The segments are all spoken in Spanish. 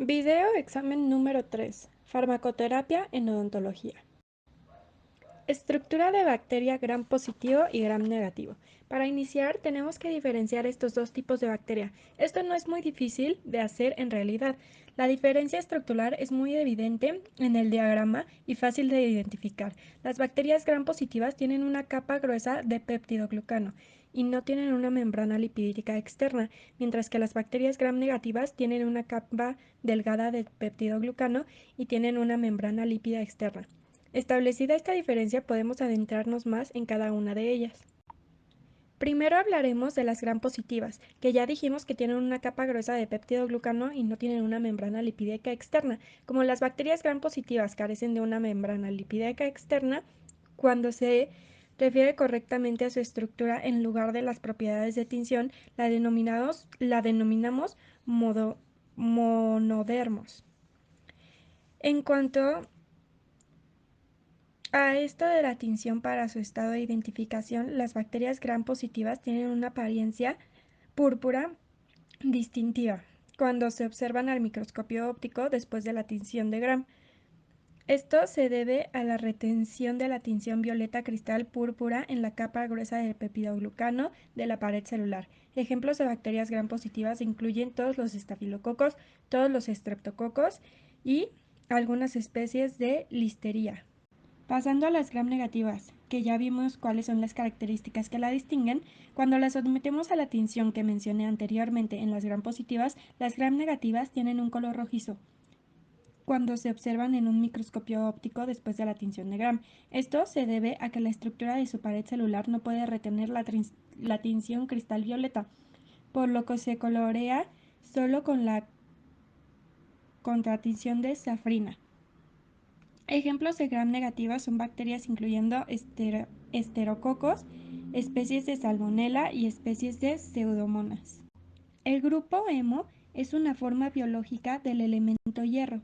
Video examen número 3. Farmacoterapia en odontología. Estructura de bacteria gram positivo y gram negativo. Para iniciar tenemos que diferenciar estos dos tipos de bacteria. Esto no es muy difícil de hacer en realidad. La diferencia estructural es muy evidente en el diagrama y fácil de identificar. Las bacterias gram positivas tienen una capa gruesa de peptidoglucano y no tienen una membrana lipídica externa, mientras que las bacterias gram negativas tienen una capa delgada de peptidoglucano y tienen una membrana lípida externa. Establecida esta diferencia, podemos adentrarnos más en cada una de ellas. Primero hablaremos de las gram positivas, que ya dijimos que tienen una capa gruesa de peptidoglucano y no tienen una membrana lipídica externa. Como las bacterias gram positivas carecen de una membrana lipídica externa, cuando se refiere correctamente a su estructura en lugar de las propiedades de tinción, la denominamos monodermos. En cuanto a esto de la tinción para su estado de identificación, las bacterias gram positivas tienen una apariencia púrpura distintiva cuando se observan al microscopio óptico después de la tinción de gram. Esto se debe a la retención de la tinción violeta cristal púrpura en la capa gruesa del peptidoglucano de la pared celular. Ejemplos de bacterias gram positivas incluyen todos los estafilococos, todos los estreptococos y algunas especies de listeria. Pasando a las gram negativas, que ya vimos cuáles son las características que la distinguen, cuando las sometemos a la tinción que mencioné anteriormente en las gram positivas, las gram negativas tienen un color rojizo cuando se observan en un microscopio óptico después de la tinción de gram. Esto se debe a que la estructura de su pared celular no puede retener la tinción cristal violeta, por lo que se colorea solo con la contratinción de safrina. Ejemplos de gram negativas son bacterias incluyendo esterococos, especies de salmonella y especies de pseudomonas. El grupo hemo es una forma biológica del elemento hierro.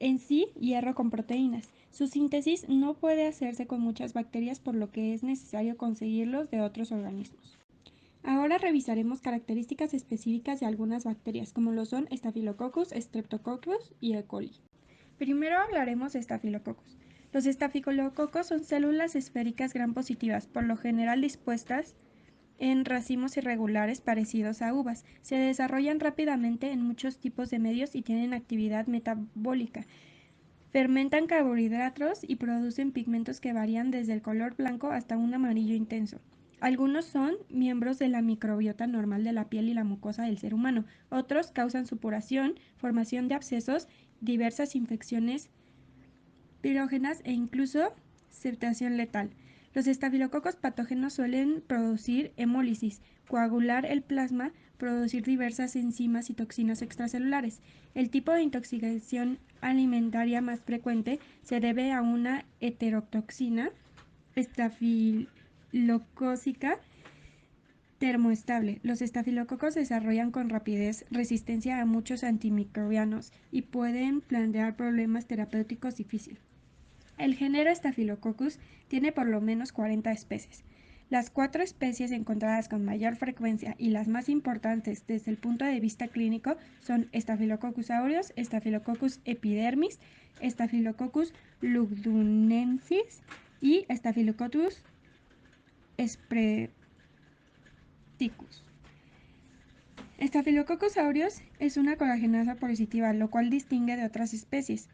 En sí, hierro con proteínas. Su síntesis no puede hacerse con muchas bacterias, por lo que es necesario conseguirlos de otros organismos. Ahora revisaremos características específicas de algunas bacterias, como lo son Staphylococcus, Streptococcus y E. coli. Primero hablaremos de estafilococos. Los estafilococos son células esféricas gram positivas, por lo general dispuestas en racimos irregulares parecidos a uvas. Se desarrollan rápidamente en muchos tipos de medios y tienen actividad metabólica. Fermentan carbohidratos y producen pigmentos que varían desde el color blanco hasta un amarillo intenso. Algunos son miembros de la microbiota normal de la piel y la mucosa del ser humano. Otros causan supuración, formación de abscesos, diversas infecciones pirógenas e incluso septación letal. Los estafilococos patógenos suelen producir hemólisis, coagular el plasma, producir diversas enzimas y toxinas extracelulares. El tipo de intoxicación alimentaria más frecuente se debe a una heterotoxina estafilocócica termoestable. Los estafilococos desarrollan con rapidez resistencia a muchos antimicrobianos y pueden plantear problemas terapéuticos difíciles. El género Staphylococcus tiene por lo menos 40 especies. Las 4 especies encontradas con mayor frecuencia y las más importantes desde el punto de vista clínico son Staphylococcus aureus, Staphylococcus epidermis, Staphylococcus lugdunensis y Staphylococcus spreticus. Staphylococcus aureus es una colagenasa positiva, lo cual distingue de otras especies.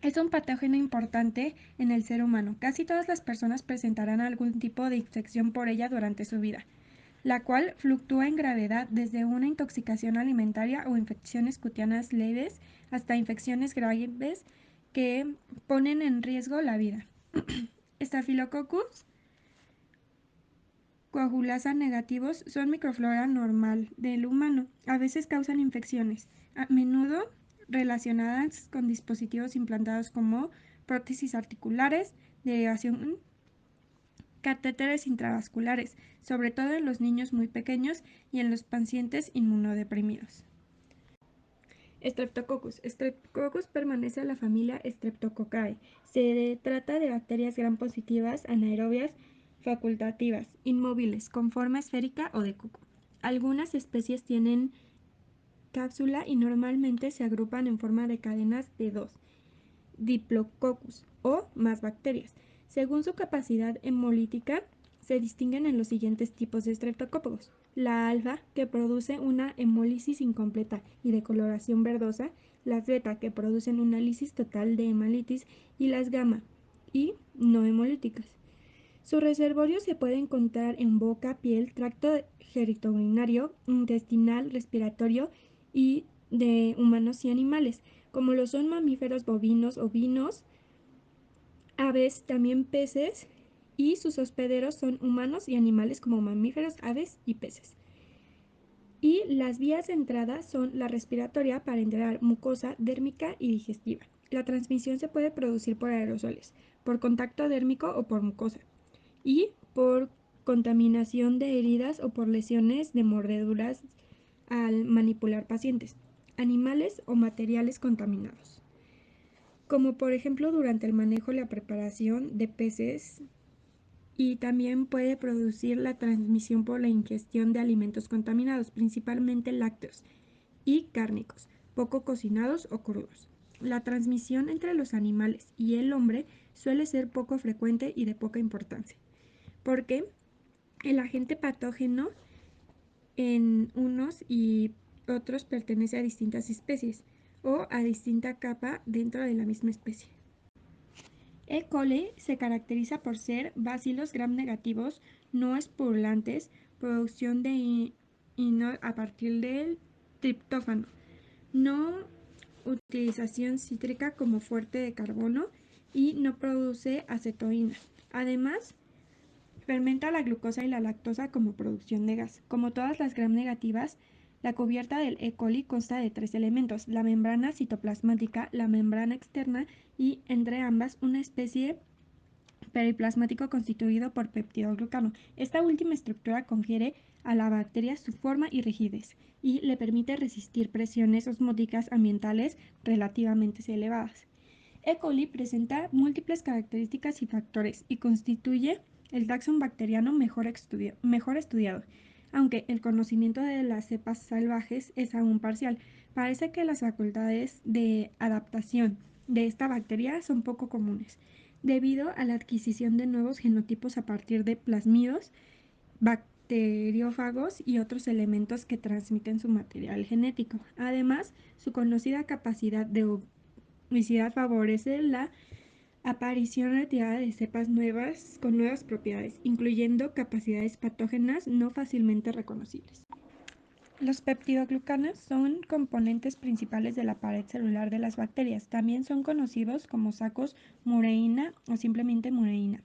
Es un patógeno importante en el ser humano. Casi todas las personas presentarán algún tipo de infección por ella durante su vida, la cual fluctúa en gravedad desde una intoxicación alimentaria o infecciones cutaneas leves hasta infecciones graves que ponen en riesgo la vida. Staphylococcus coagulasa negativos son microflora normal del humano. A veces causan infecciones, a menudo relacionadas con dispositivos implantados como prótesis articulares, derivación, catéteres intravasculares, sobre todo en los niños muy pequeños y en los pacientes inmunodeprimidos. Streptococcus. Streptococcus pertenece a la familia Streptococcae. Se trata de bacterias gram positivas anaerobias facultativas, inmóviles, con forma esférica o de cuco. Algunas especies tienen cápsula y normalmente se agrupan en forma de cadenas de 2 Diplococcus o más bacterias. Según su capacidad hemolítica, se distinguen en los siguientes tipos de estreptococos: la alfa, que produce una hemólisis incompleta y de coloración verdosa; las beta, que producen una lisis total de hemalitis; y las gamma y no hemolíticas. Su reservorio se puede encontrar en boca, piel, tracto genitourinario, intestinal, respiratorio y de humanos y animales, como lo son mamíferos bovinos, ovinos, aves, también peces, y sus hospederos son humanos y animales como mamíferos, aves y peces. Y las vías de entrada son la respiratoria para entrar, mucosa, dérmica y digestiva. La transmisión se puede producir por aerosoles, por contacto dérmico o por mucosa, y por contaminación de heridas o por lesiones de mordeduras al manipular pacientes, animales o materiales contaminados, como por ejemplo durante el manejo y la preparación de peces. Y también puede producir la transmisión por la ingestión de alimentos contaminados, principalmente lácteos y cárnicos, poco cocinados o crudos. La transmisión entre los animales y el hombre suele ser poco frecuente y de poca importancia, porque el agente patógeno en unos y otros pertenece a distintas especies o a distinta capa dentro de la misma especie. E. coli se caracteriza por ser bacilos gram negativos, no espurulantes, producción de inol a partir del triptófano, no utilización cítrica como fuente de carbono y no produce acetoína. Además, fermenta la glucosa y la lactosa como producción de gas. Como todas las gram negativas, la cubierta del E. coli consta de 3 elementos: la membrana citoplasmática, la membrana externa y, entre ambas, una especie periplasmático constituido por peptidoglucano. Esta última estructura confiere a la bacteria su forma y rigidez y le permite resistir presiones osmóticas ambientales relativamente elevadas. E. coli presenta múltiples características y factores y constituye el taxón bacteriano mejor estudiado, aunque el conocimiento de las cepas salvajes es aún parcial. Parece que las facultades de adaptación de esta bacteria son poco comunes, debido a la adquisición de nuevos genotipos a partir de plásmidos, bacteriófagos y otros elementos que transmiten su material genético. Además, su conocida capacidad de ubicidad favorece la aparición retirada de cepas nuevas con nuevas propiedades, incluyendo capacidades patógenas no fácilmente reconocibles. Los peptidoglucanos son componentes principales de la pared celular de las bacterias. También son conocidos como sacos mureína o simplemente mureína.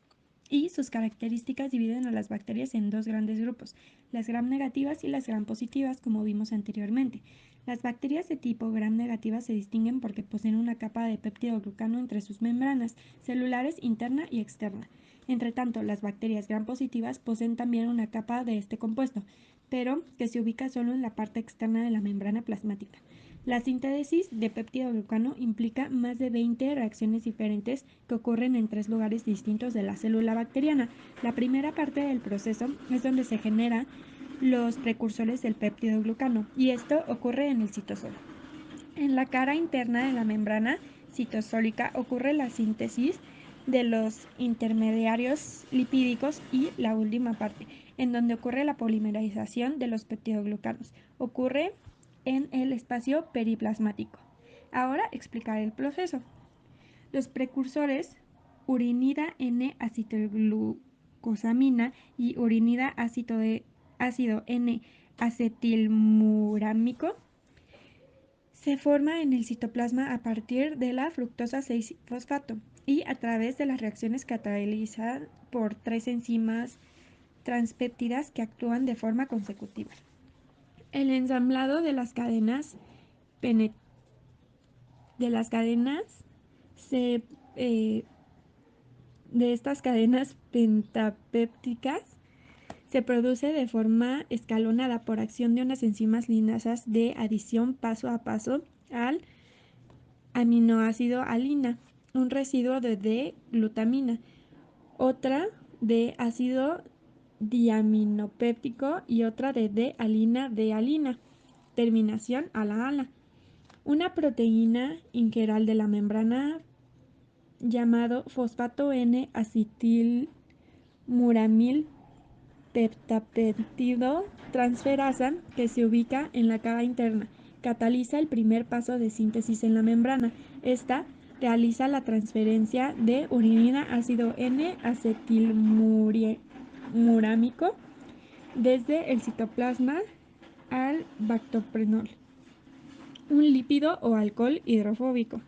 Y sus características dividen a las bacterias en dos grandes grupos: las gram negativas y las gram positivas, como vimos anteriormente. Las bacterias de tipo gram negativa se distinguen porque poseen una capa de peptidoglucano entre sus membranas celulares interna y externa. Entre tanto, las bacterias gram positivas poseen también una capa de este compuesto, pero que se ubica solo en la parte externa de la membrana plasmática. La síntesis de peptidoglucano implica más de 20 reacciones diferentes que ocurren en 3 lugares distintos de la célula bacteriana. La primera parte del proceso es donde se generan los precursores del peptidoglucano, y esto ocurre en el citosol. En la cara interna de la membrana citosólica ocurre la síntesis de los intermediarios lipídicos, y la última parte, en donde ocurre la polimerización de los peptidoglucanos, ocurre en el espacio periplasmático. Ahora explicaré el proceso. Los precursores urinida N-acetilglucosamina y urinida ácido N-acetilmurámico se forma en el citoplasma a partir de la fructosa 6-fosfato y a través de las reacciones catalizadas por 3 enzimas transpéptidas que actúan de forma consecutiva. El ensamblado de las cadenas de estas cadenas pentapépticas se produce de forma escalonada por acción de unas enzimas linasas de adición paso a paso al aminoácido alina, un residuo de D-glutamina, otra de ácido diaminopéptico y otra de D-alina. terminación a la ala. Una proteína integral de la membrana llamado fosfato N-acetilmuramil peptapeptido transferasa que se ubica en la cara interna. Cataliza el primer paso de síntesis en la membrana. Esta realiza la transferencia de uridina ácido N-acetilmurámico desde el citoplasma al bactoprenol, un lípido o alcohol hidrofóbico.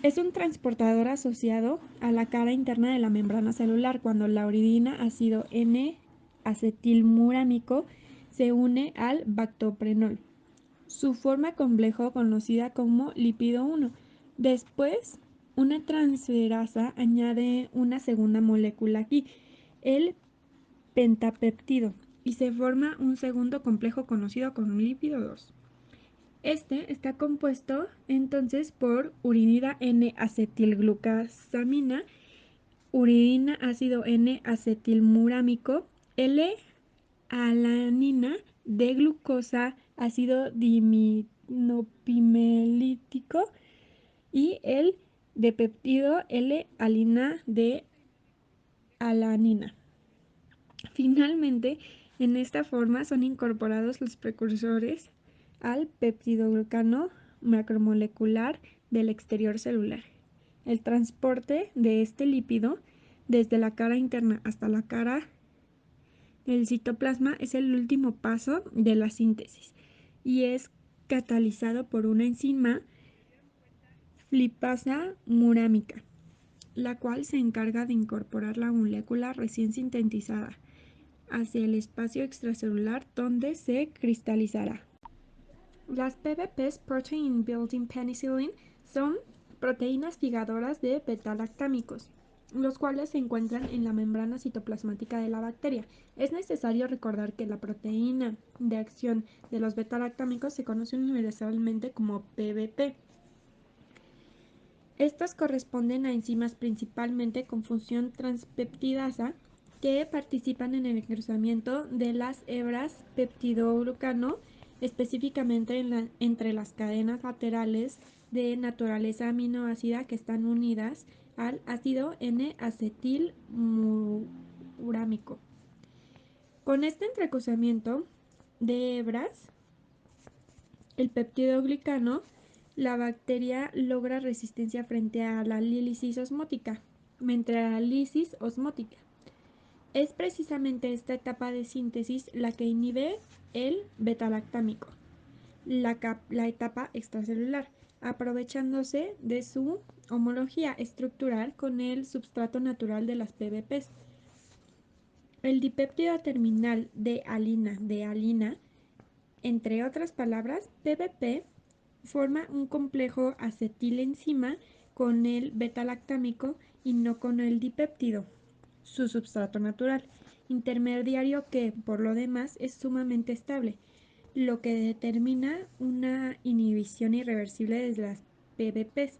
Es un transportador asociado a la cara interna de la membrana celular cuando la uridina ácido N-acetilmurámico se une al bactoprenol, su forma complejo conocida como lípido 1. Después, una transferasa añade una segunda molécula aquí, el pentapeptido, y se forma un segundo complejo conocido como lípido 2. Este está compuesto entonces por uridina N-acetilglucosamina, uridina ácido N-acetilmurámico, L-alanina de glucosa, ácido diminopimolítico y el dipeptido L-alina de alanina. Finalmente, en esta forma son incorporados los precursores al peptidoglucano macromolecular del exterior celular. El transporte de este lípido desde la cara interna hasta la cara del citoplasma es el último paso de la síntesis y es catalizado por una enzima lipasa murámica, la cual se encarga de incorporar la molécula recién sintetizada hacia el espacio extracelular donde se cristalizará. Las PBPs, Protein Building Penicillin, son proteínas fijadoras de beta-lactámicos, los cuales se encuentran en la membrana citoplasmática de la bacteria. Es necesario recordar que la proteína de acción de los beta-lactámicos se conoce universalmente como PBP. Estos corresponden a enzimas principalmente con función transpeptidasa que participan en el cruzamiento de las hebras peptidoglucano, específicamente entre las cadenas laterales de naturaleza aminoácida que están unidas al ácido N-acetilmurámico. Con este entrecruzamiento de hebras, el peptidoglicano, la bacteria logra resistencia frente a la lílisis osmótica, mientras la lílisis osmótica. Es precisamente esta etapa de síntesis la que inhibe el beta-lactámico, la etapa extracelular, aprovechándose de su homología estructural con el substrato natural de las PBPs. El dipéptido terminal de alina, entre otras palabras, PBP, forma un complejo acetilenzima con el beta-lactámico y no con el dipéptido, su substrato natural, intermediario que, por lo demás, es sumamente estable, lo que determina una inhibición irreversible de las PBPs.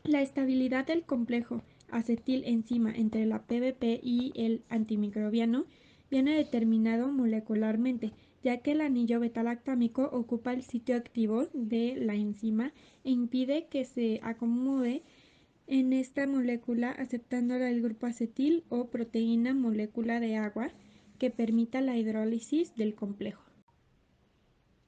La estabilidad del complejo acetilenzima entre la PBP y el antimicrobiano viene determinado molecularmente, ya que el anillo beta-lactámico ocupa el sitio activo de la enzima e impide que se acomode en esta molécula aceptándola el grupo acetil o proteína molécula de agua que permita la hidrólisis del complejo.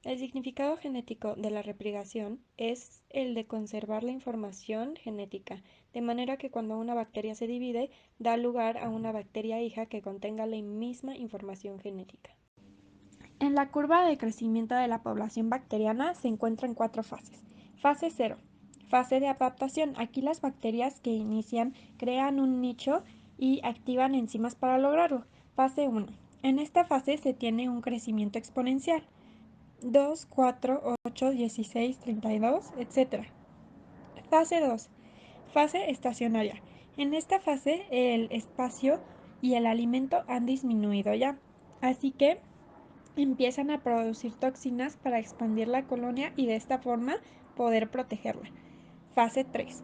El significado genético de la replicación es el de conservar la información genética, de manera que cuando una bacteria se divide, da lugar a una bacteria hija que contenga la misma información genética. En la curva de crecimiento de la población bacteriana se encuentran 4 fases. Fase 0. Fase de adaptación. Aquí las bacterias que inician crean un nicho y activan enzimas para lograrlo. Fase 1. En esta fase se tiene un crecimiento exponencial. 2, 4, 8, 16, 32, etc. Fase 2. Fase estacionaria. En esta fase el espacio y el alimento han disminuido ya, así que empiezan a producir toxinas para expandir la colonia y de esta forma poder protegerla. Fase 3.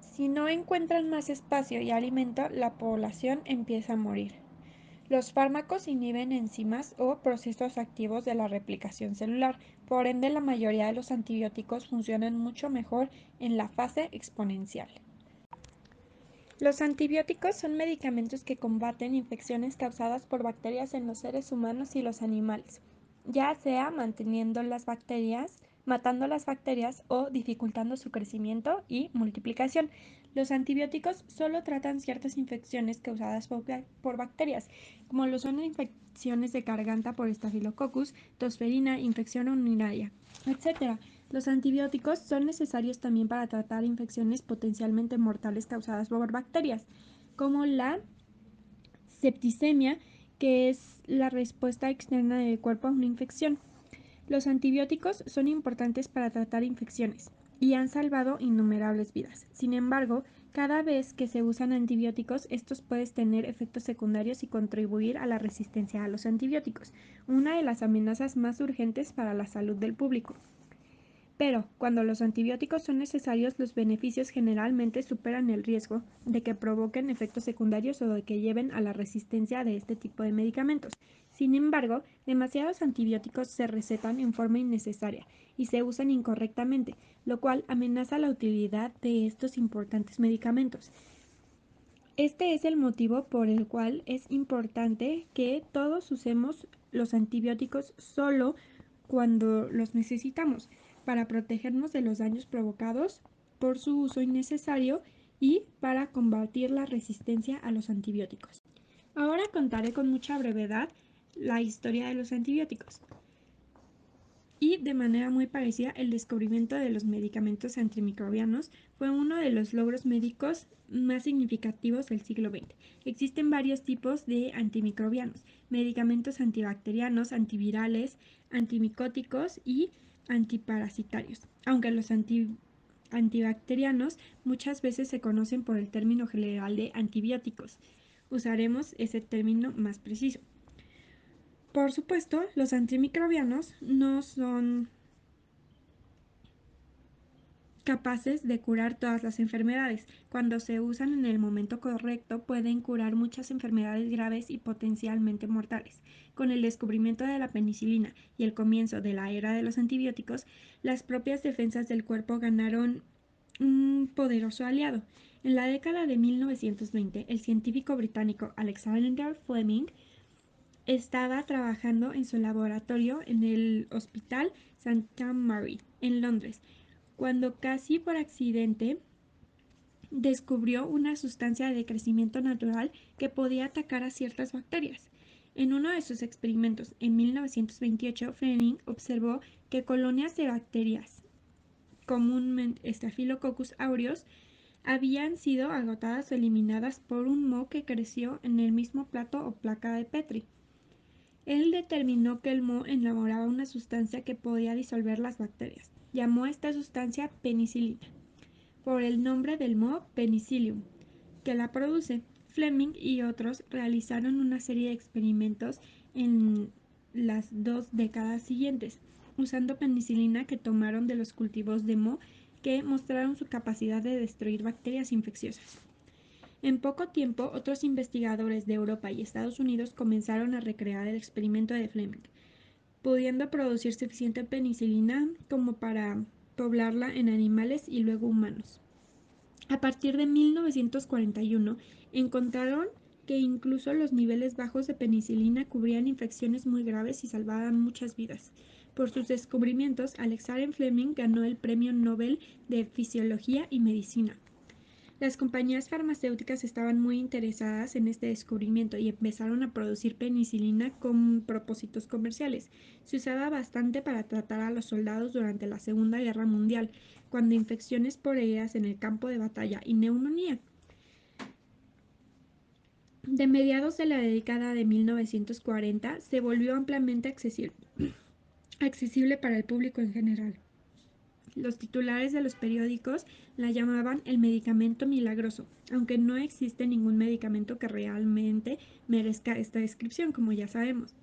Si no encuentran más espacio y alimento, la población empieza a morir. Los fármacos inhiben enzimas o procesos activos de la replicación celular, por ende la mayoría de los antibióticos funcionan mucho mejor en la fase exponencial. Los antibióticos son medicamentos que combaten infecciones causadas por bacterias en los seres humanos y los animales, ya sea matando las bacterias o dificultando su crecimiento y multiplicación. Los antibióticos solo tratan ciertas infecciones causadas por bacterias, como lo son infecciones de garganta por Staphylococcus, tosferina, infección urinaria, etc. Los antibióticos son necesarios también para tratar infecciones potencialmente mortales causadas por bacterias, como la septicemia, que es la respuesta externa del cuerpo a una infección. Los antibióticos son importantes para tratar infecciones y han salvado innumerables vidas. Sin embargo, cada vez que se usan antibióticos, estos pueden tener efectos secundarios y contribuir a la resistencia a los antibióticos, una de las amenazas más urgentes para la salud del público. Pero, cuando los antibióticos son necesarios, los beneficios generalmente superan el riesgo de que provoquen efectos secundarios o de que lleven a la resistencia de este tipo de medicamentos. Sin embargo, demasiados antibióticos se recetan en forma innecesaria y se usan incorrectamente, lo cual amenaza la utilidad de estos importantes medicamentos. Este es el motivo por el cual es importante que todos usemos los antibióticos solo cuando los necesitamos, para protegernos de los daños provocados por su uso innecesario y para combatir la resistencia a los antibióticos. Ahora contaré con mucha brevedad la historia de los antibióticos. Y de manera muy parecida, el descubrimiento de los medicamentos antimicrobianos fue uno de los logros médicos más significativos del siglo XX. Existen varios tipos de antimicrobianos: medicamentos antibacterianos, antivirales, antimicóticos y antiparasitarios. Aunque los antibacterianos muchas veces se conocen por el término general de antibióticos, usaremos ese término más preciso. Por supuesto, los antimicrobianos no son capaces de curar todas las enfermedades. Cuando se usan en el momento correcto, pueden curar muchas enfermedades graves y potencialmente mortales. Con el descubrimiento de la penicilina y el comienzo de la era de los antibióticos, las propias defensas del cuerpo ganaron un poderoso aliado. En la década de 1920, el científico británico Alexander Fleming estaba trabajando en su laboratorio en el Hospital St. Mary, en Londres, cuando casi por accidente descubrió una sustancia de crecimiento natural que podía atacar a ciertas bacterias. En uno de sus experimentos, en 1928, Fleming observó que colonias de bacterias, comúnmente Staphylococcus aureus, habían sido agotadas o eliminadas por un moho que creció en el mismo plato o placa de Petri. Él determinó que el moho elaboraba una sustancia que podía disolver las bacterias. Llamó a esta sustancia penicilina, por el nombre del moho Penicillium, que la produce. Fleming y otros realizaron una serie de experimentos en las 2 décadas siguientes, usando penicilina que tomaron de los cultivos de moho, que mostraron su capacidad de destruir bacterias infecciosas. En poco tiempo, otros investigadores de Europa y Estados Unidos comenzaron a recrear el experimento de Fleming, pudiendo producir suficiente penicilina como para poblarla en animales y luego humanos. A partir de 1941, encontraron que incluso los niveles bajos de penicilina cubrían infecciones muy graves y salvaban muchas vidas. Por sus descubrimientos, Alexander Fleming ganó el Premio Nobel de Fisiología y Medicina. Las compañías farmacéuticas estaban muy interesadas en este descubrimiento y empezaron a producir penicilina con propósitos comerciales. Se usaba bastante para tratar a los soldados durante la Segunda Guerra Mundial, cuando infecciones por heridas en el campo de batalla y neumonía. De mediados de la década de 1940 se volvió ampliamente accesible para el público en general. Los titulares de los periódicos la llamaban el medicamento milagroso, aunque no existe ningún medicamento que realmente merezca esta descripción, como ya sabemos.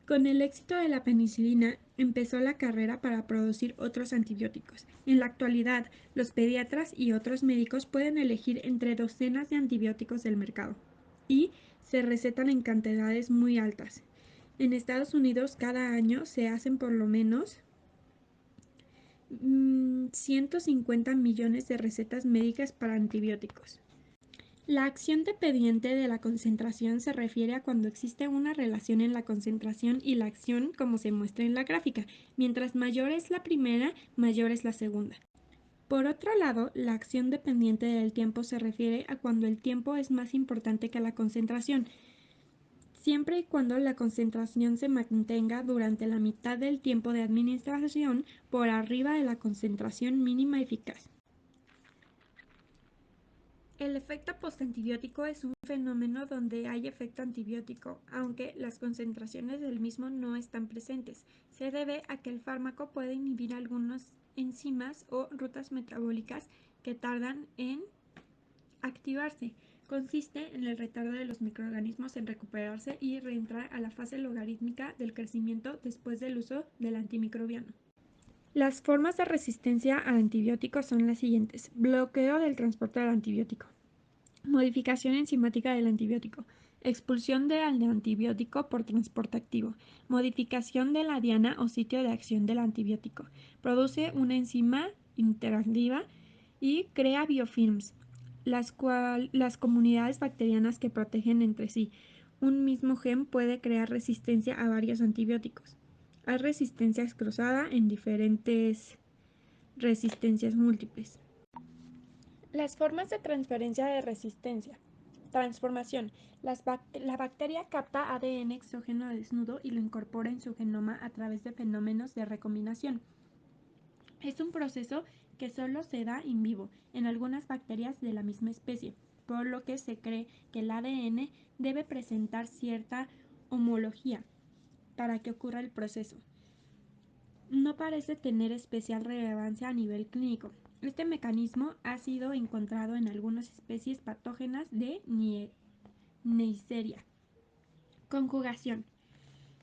Con el éxito de la penicilina, empezó la carrera para producir otros antibióticos. En la actualidad, los pediatras y otros médicos pueden elegir entre docenas de antibióticos del mercado. y se recetan en cantidades muy altas. En Estados Unidos cada año se hacen por lo menos 150 millones de recetas médicas para antibióticos. La acción dependiente de la concentración se refiere a cuando existe una relación en la concentración y la acción como se muestra en la gráfica. Mientras mayor es la primera, mayor es la segunda. Por otro lado, la acción dependiente del tiempo se refiere a cuando el tiempo es más importante que la concentración, siempre y cuando la concentración se mantenga durante la mitad del tiempo de administración por arriba de la concentración mínima eficaz. El efecto postantibiótico es un fenómeno donde hay efecto antibiótico, aunque las concentraciones del mismo no están presentes. Se debe a que el fármaco puede inhibir algunas enzimas o rutas metabólicas que tardan en activarse. Consiste en el retardo de los microorganismos en recuperarse y reentrar a la fase logarítmica del crecimiento después del uso del antimicrobiano. Las formas de resistencia al antibiótico son las siguientes: bloqueo del transporte del antibiótico, modificación enzimática del antibiótico, expulsión del antibiótico por transporte activo, modificación de la diana o sitio de acción del antibiótico, produce una enzima interactiva y crea biofilms, las comunidades bacterianas que protegen entre sí. Un mismo gen puede crear resistencia a varios antibióticos. Hay resistencia cruzada en diferentes resistencias múltiples. Las formas de transferencia de resistencia. Transformación. La bacteria capta ADN exógeno desnudo y lo incorpora en su genoma a través de fenómenos de recombinación. Es un proceso que solo se da in vivo en algunas bacterias de la misma especie, por lo que se cree que el ADN debe presentar cierta homología para que ocurra el proceso. No parece tener especial relevancia a nivel clínico. Este mecanismo ha sido encontrado en algunas especies patógenas de Neisseria. Conjugación.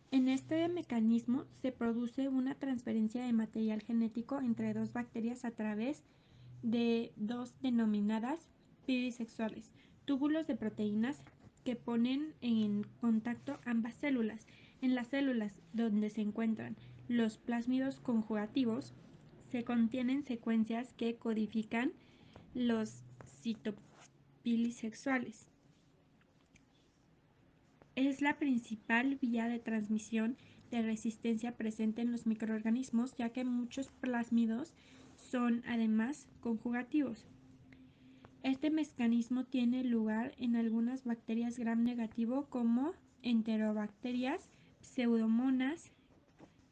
En este mecanismo se produce una transferencia de material genético entre dos bacterias a través de dos denominadas pirisexuales, túbulos de proteínas que ponen en contacto ambas células. En las células donde se encuentran los plásmidos conjugativos se contienen secuencias que codifican los citopilisexuales. Es la principal vía de transmisión de resistencia presente en los microorganismos, ya que muchos plásmidos son además conjugativos. Este mecanismo tiene lugar en algunas bacterias gram negativo como enterobacterias, pseudomonas,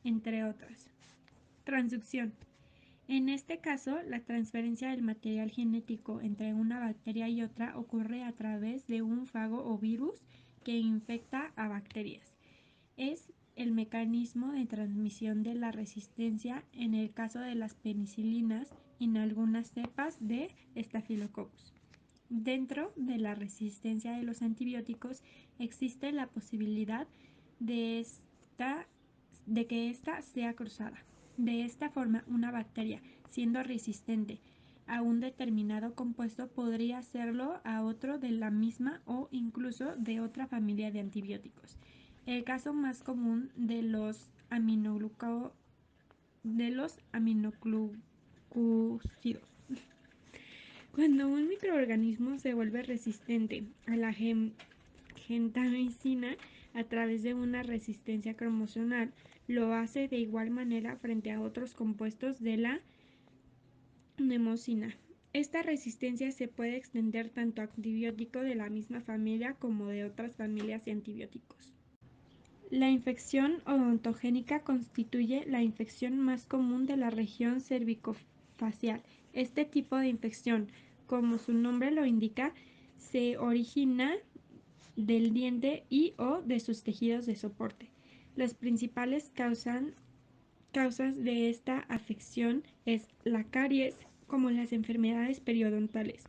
entre otras. Transducción. En este caso, la transferencia del material genético entre una bacteria y otra ocurre a través de un fago o virus que infecta a bacterias. Es el mecanismo de transmisión de la resistencia en el caso de las penicilinas en algunas cepas de Staphylococcus. Dentro de la resistencia de los antibióticos existe la posibilidad de que ésta sea cruzada. De esta forma, una bacteria, siendo resistente a un determinado compuesto, podría serlo a otro de la misma o incluso de otra familia de antibióticos. El caso más común de los aminoglucósidos. Cuando un microorganismo se vuelve resistente a la gentamicina a través de una resistencia cromosomal, lo hace de igual manera frente a otros compuestos de la mnemosina. Esta resistencia se puede extender tanto a antibióticos de la misma familia como de otras familias de antibióticos. La infección odontogénica constituye la infección más común de la región cervicofacial. Este tipo de infección, como su nombre lo indica, se origina del diente y o de sus tejidos de soporte. Las principales causas de esta afección es la caries, como las enfermedades periodontales,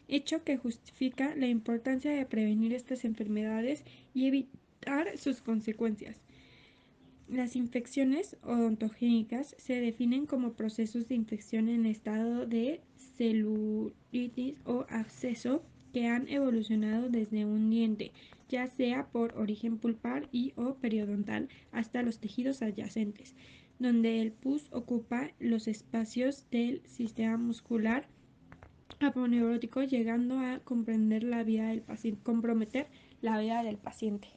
hecho que justifica la importancia de prevenir estas enfermedades y evitar sus consecuencias. Las infecciones odontogénicas se definen como procesos de infección en estado de celulitis o absceso que han evolucionado desde un diente, ya sea por origen pulpar y o periodontal, hasta los tejidos adyacentes, donde el pus ocupa los espacios del sistema muscular aponeurótico, llegando a comprometer la vida del paciente.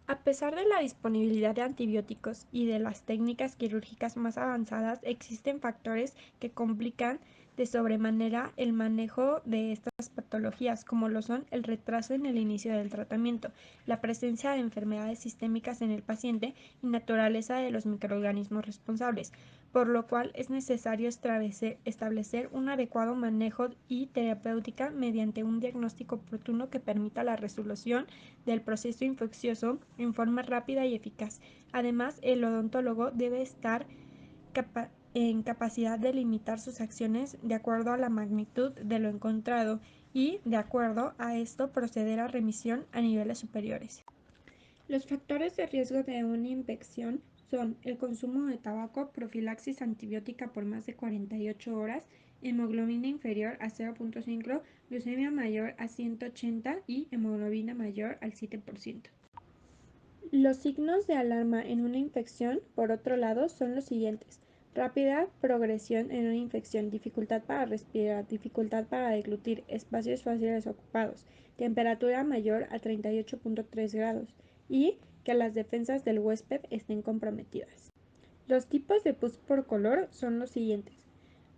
A pesar de la disponibilidad de antibióticos y de las técnicas quirúrgicas más avanzadas, existen factores que complican de sobremanera el manejo de estas patologías, como lo son el retraso en el inicio del tratamiento, la presencia de enfermedades sistémicas en el paciente y naturaleza de los microorganismos responsables, por lo cual es necesario establecer un adecuado manejo y terapéutica mediante un diagnóstico oportuno que permita la resolución del proceso infeccioso en forma rápida y eficaz. Además, el odontólogo debe estar en capacidad de limitar sus acciones de acuerdo a la magnitud de lo encontrado y, de acuerdo a esto, proceder a remisión a niveles superiores. Los factores de riesgo de una infección son el consumo de tabaco, profilaxis antibiótica por más de 48 horas, hemoglobina inferior a 0.5, glucemia mayor a 180 y hemoglobina mayor al 7%. Los signos de alarma en una infección, por otro lado, son los siguientes: rápida progresión en una infección, dificultad para respirar, dificultad para deglutir, espacios fáciles ocupados, temperatura mayor a 38.3 grados y que las defensas del huésped estén comprometidas. Los tipos de pus por color son los siguientes: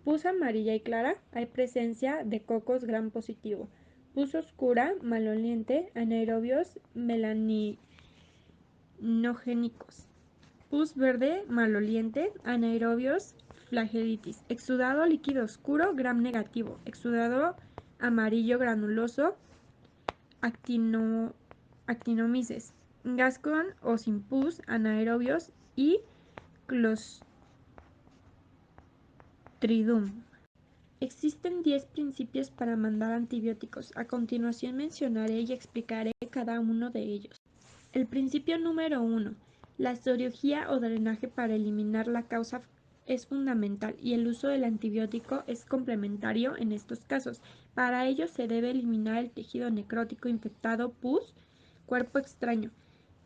pus amarilla y clara, hay presencia de cocos gram positivo; pus oscura, maloliente, anaerobios melanogénicos; pus verde, maloliente, anaerobios, flagelitis; exudado líquido oscuro, gram negativo; exudado amarillo granuloso, actinomices; gas con o sin pus, anaerobios y Clostridium. Existen 10 principios para mandar antibióticos. A continuación mencionaré y explicaré cada uno de ellos. El principio número 1. La cirugía o drenaje para eliminar la causa es fundamental y el uso del antibiótico es complementario en estos casos. Para ello se debe eliminar el tejido necrótico infectado, pus, cuerpo extraño.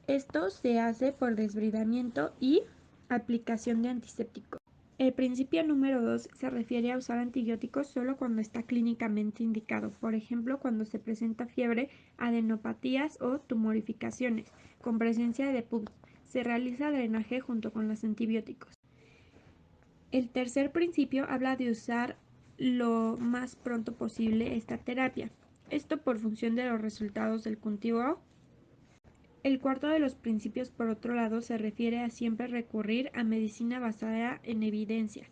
Esto se hace por desbridamiento y aplicación de antiséptico. El principio número 2 se refiere a usar antibióticos solo cuando está clínicamente indicado, por ejemplo, cuando se presenta fiebre, adenopatías o tumorificaciones con presencia de pus. Se realiza drenaje junto con los antibióticos. El tercer principio habla de usar lo más pronto posible esta terapia, esto por función de los resultados del cultivo. El cuarto de los principios, por otro lado, se refiere a siempre recurrir a medicina basada en evidencia.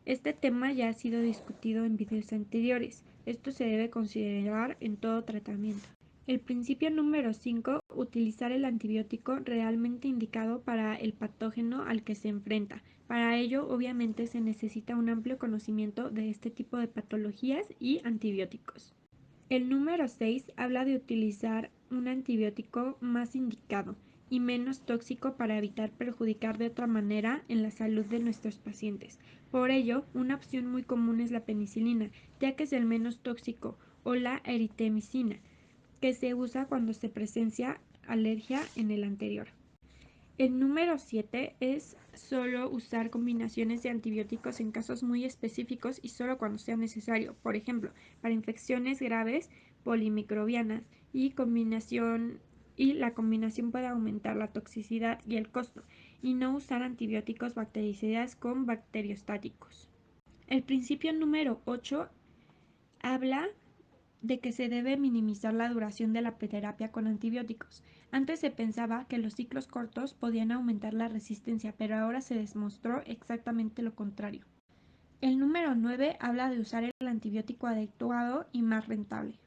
Este tema ya ha sido discutido en videos anteriores. Esto se debe considerar en todo tratamiento. El principio número 5, utilizar el antibiótico realmente indicado para el patógeno al que se enfrenta. Para ello, obviamente, se necesita un amplio conocimiento de este tipo de patologías y antibióticos. El número 6 habla de utilizar un antibiótico más indicado y menos tóxico para evitar perjudicar de otra manera en la salud de nuestros pacientes. Por ello, una opción muy común es la penicilina, ya que es el menos tóxico, o la eritemicina, que se usa cuando se presencia alergia en el anterior. El número 7 es solo usar combinaciones de antibióticos en casos muy específicos y solo cuando sea necesario, por ejemplo, para infecciones graves polimicrobianas y la combinación puede aumentar la toxicidad y el costo, y no usar antibióticos bactericidas con bacteriostáticos. El principio número 8 habla de que se debe minimizar la duración de la terapia con antibióticos. Antes se pensaba que los ciclos cortos podían aumentar la resistencia, pero ahora se demostró exactamente lo contrario. El número 9 habla de usar el antibiótico adecuado y más rentable.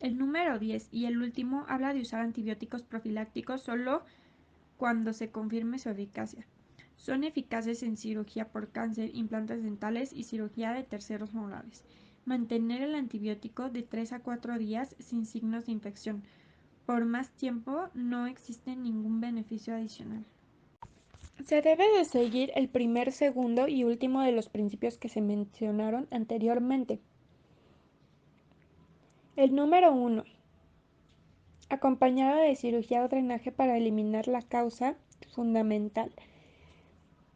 El número 10 y el último habla de usar antibióticos profilácticos solo cuando se confirme su eficacia. Son eficaces en cirugía por cáncer, implantes dentales y cirugía de terceros molares. Mantener el antibiótico de 3 a 4 días sin signos de infección. Por más tiempo no existe ningún beneficio adicional. Se debe de seguir el primer, segundo y último de los principios que se mencionaron anteriormente. El número 1, acompañado de cirugía o drenaje para eliminar la causa fundamental.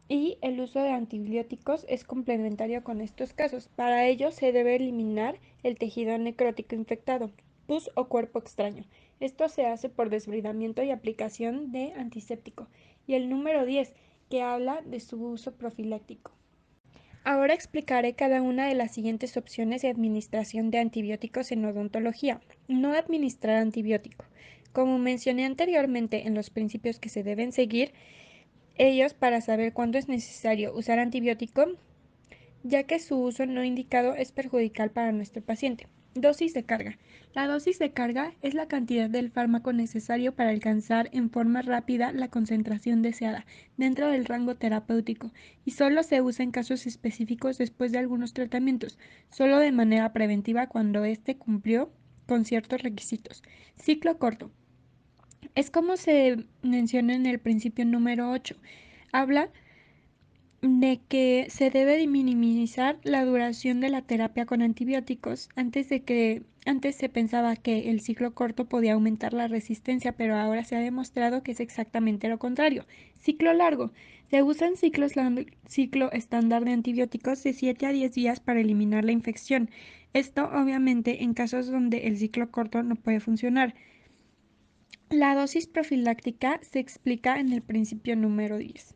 Y el uso de antibióticos es complementario con estos casos. Para ello se debe eliminar el tejido necrótico infectado, pus o cuerpo extraño. Esto se hace por desbridamiento y aplicación de antiséptico. Y el número 10, que habla de su uso profiláctico. Ahora explicaré cada una de las siguientes opciones de administración de antibióticos en odontología. No administrar antibiótico. Como mencioné anteriormente en los principios que se deben seguir, ellos para saber cuándo es necesario usar antibiótico, ya que su uso no indicado es perjudicial para nuestro paciente. Dosis de carga. La dosis de carga es la cantidad del fármaco necesario para alcanzar en forma rápida la concentración deseada dentro del rango terapéutico y solo se usa en casos específicos después de algunos tratamientos, solo de manera preventiva cuando éste cumplió con ciertos requisitos. Ciclo corto. Es como se menciona en el principio número 8. Habla de que se debe de minimizar la duración de la terapia con antibióticos. Antes se pensaba que el ciclo corto podía aumentar la resistencia, pero ahora se ha demostrado que es exactamente lo contrario. Ciclo largo. Se usan ciclo estándar de antibióticos de 7 a 10 días para eliminar la infección. Esto obviamente en casos donde el ciclo corto no puede funcionar. La dosis profiláctica se explica en el principio número 10.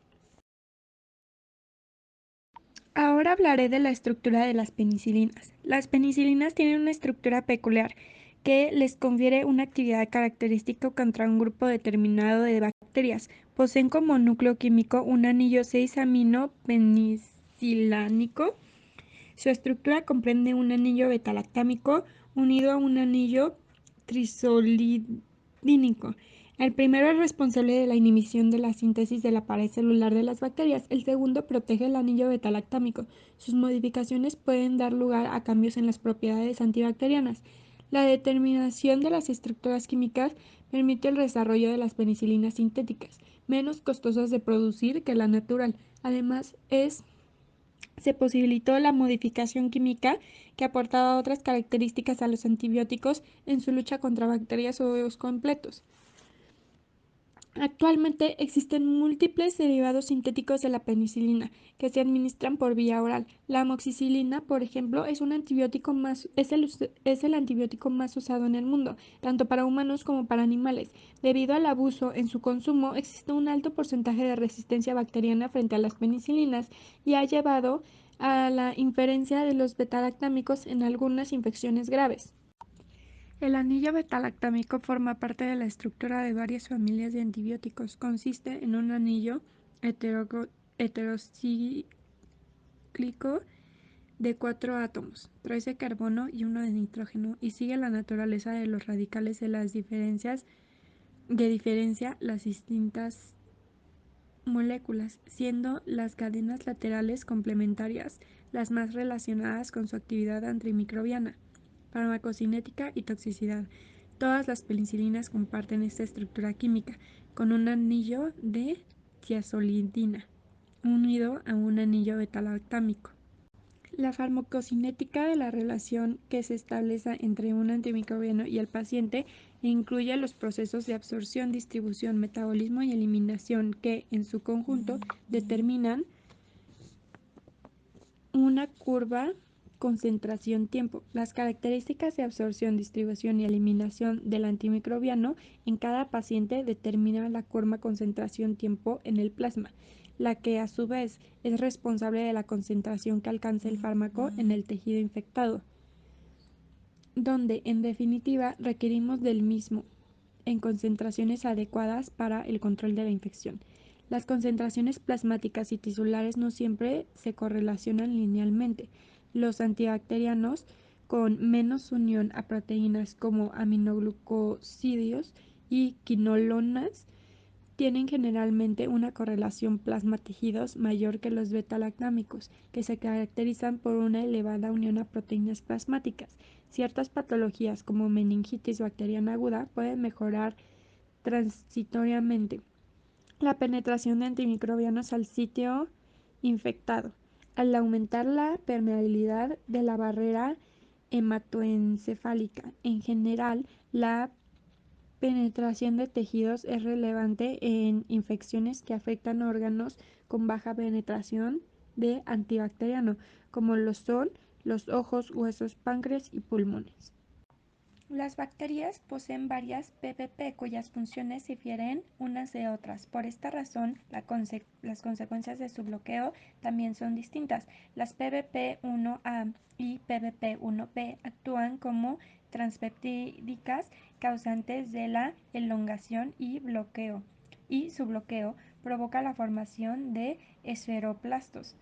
Ahora hablaré de la estructura de las penicilinas. Las penicilinas tienen una estructura peculiar que les confiere una actividad característica contra un grupo determinado de bacterias. Poseen como núcleo químico un anillo 6-amino penicilánico. Su estructura comprende un anillo betalactámico unido a un anillo trisolidínico. El primero es responsable de la inhibición de la síntesis de la pared celular de las bacterias. El segundo protege el anillo betalactámico. Sus modificaciones pueden dar lugar a cambios en las propiedades antibacterianas. La determinación de las estructuras químicas permite el desarrollo de las penicilinas sintéticas, menos costosas de producir que la natural. Además, se posibilitó la modificación química que aportaba otras características a los antibióticos en su lucha contra bacterias o hongos completos. Actualmente existen múltiples derivados sintéticos de la penicilina que se administran por vía oral. La amoxicilina, por ejemplo, es el antibiótico más usado en el mundo, tanto para humanos como para animales. Debido al abuso en su consumo, existe un alto porcentaje de resistencia bacteriana frente a las penicilinas y ha llevado a la inferencia de los betalactámicos en algunas infecciones graves. El anillo betalactámico forma parte de la estructura de varias familias de antibióticos. Consiste en un anillo heterocíclico de 4 átomos, 3 de carbono y 1 de nitrógeno, y sigue la naturaleza de los radicales de diferencia las distintas moléculas, siendo las cadenas laterales complementarias las más relacionadas con su actividad antimicrobiana, farmacocinética y toxicidad. Todas las penicilinas comparten esta estructura química, con un anillo de tiazolidina unido a un anillo betalactámico. La farmacocinética de la relación que se establece entre un antimicrobiano y el paciente incluye los procesos de absorción, distribución, metabolismo y eliminación que, en su conjunto, determinan una curva concentración-tiempo. Las características de absorción, distribución y eliminación del antimicrobiano en cada paciente determinan la curva concentración-tiempo en el plasma, la que a su vez es responsable de la concentración que alcanza el fármaco en el tejido infectado, donde en definitiva requerimos del mismo en concentraciones adecuadas para el control de la infección. Las concentraciones plasmáticas y tisulares no siempre se correlacionan linealmente. Los antibacterianos con menos unión a proteínas como aminoglucósidos y quinolonas tienen generalmente una correlación plasma-tejidos mayor que los beta-lactámicos, que se caracterizan por una elevada unión a proteínas plasmáticas. Ciertas patologías como meningitis bacteriana aguda pueden mejorar transitoriamente la penetración de antimicrobianos al sitio infectado, al aumentar la permeabilidad de la barrera hematoencefálica. En general, la penetración de tejidos es relevante en infecciones que afectan órganos con baja penetración de antibacteriano, como lo son los ojos, huesos, páncreas y pulmones. Las bacterias poseen varias PPP cuyas funciones difieren unas de otras. Por esta razón, las consecuencias de su bloqueo también son distintas. Las PPP1A y PPP1B actúan como transpeptídicas causantes de la elongación y su bloqueo provoca la formación de esferoplastos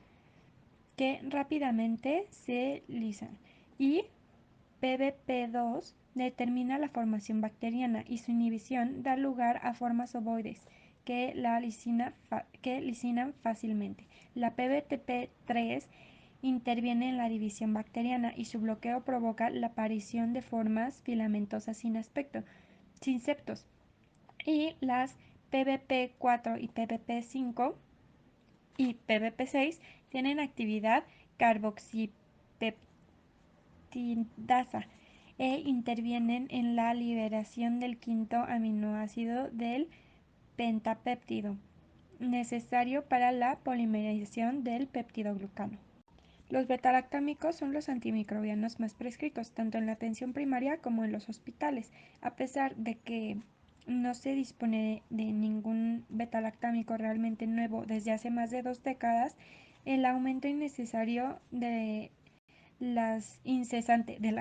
que rápidamente se lisan, y PBP2 determina la formación bacteriana y su inhibición da lugar a formas ovoides que lisinan fácilmente. La PBTP3 interviene en la división bacteriana y su bloqueo provoca la aparición de formas filamentosas sin septos. Y las PBP4 y PBP5 y PBP6 tienen actividad carboxipeptidasa e intervienen en la liberación del quinto aminoácido del pentapéptido, necesario para la polimerización del peptidoglucano. Los betalactámicos son los antimicrobianos más prescritos, tanto en la atención primaria como en los hospitales, a pesar de que no se dispone de ningún betalactámico realmente nuevo desde hace más de 2 décadas. El aumento innecesario de las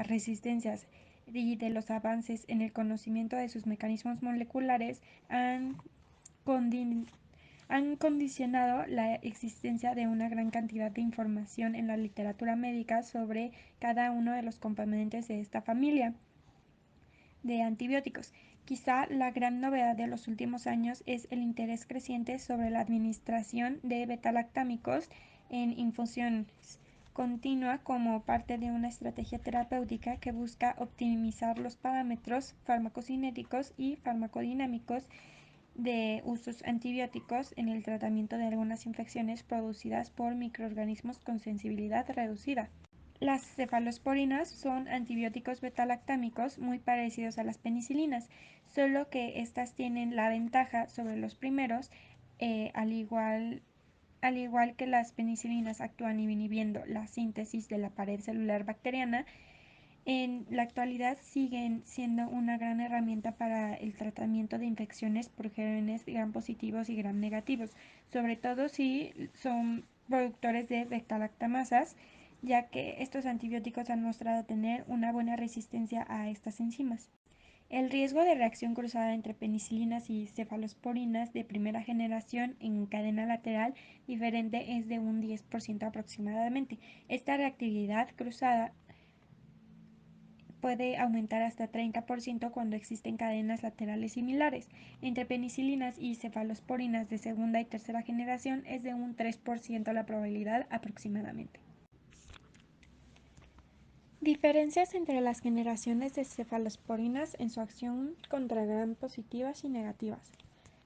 resistencias y de los avances en el conocimiento de sus mecanismos moleculares han condicionado la existencia de una gran cantidad de información en la literatura médica sobre cada uno de los componentes de esta familia de antibióticos. Quizá la gran novedad de los últimos años es el interés creciente sobre la administración de betalactámicos en infusiones continua como parte de una estrategia terapéutica que busca optimizar los parámetros farmacocinéticos y farmacodinámicos de usos antibióticos en el tratamiento de algunas infecciones producidas por microorganismos con sensibilidad reducida. Las cefalosporinas son antibióticos betalactámicos muy parecidos a las penicilinas, solo que estas tienen la ventaja sobre los primeros, al igual que las penicilinas actúan inhibiendo la síntesis de la pared celular bacteriana. En la actualidad siguen siendo una gran herramienta para el tratamiento de infecciones por genes gram positivos y gram negativos, sobre todo si son productores de beta-lactamasas, ya que estos antibióticos han mostrado tener una buena resistencia a estas enzimas. El riesgo de reacción cruzada entre penicilinas y cefalosporinas de primera generación en cadena lateral diferente es de un 10% aproximadamente. Esta reactividad cruzada puede aumentar hasta 30% cuando existen cadenas laterales similares. Entre penicilinas y cefalosporinas de segunda y tercera generación es de un 3% la probabilidad aproximadamente. Diferencias entre las generaciones de cefalosporinas en su acción contra gram positivas y negativas.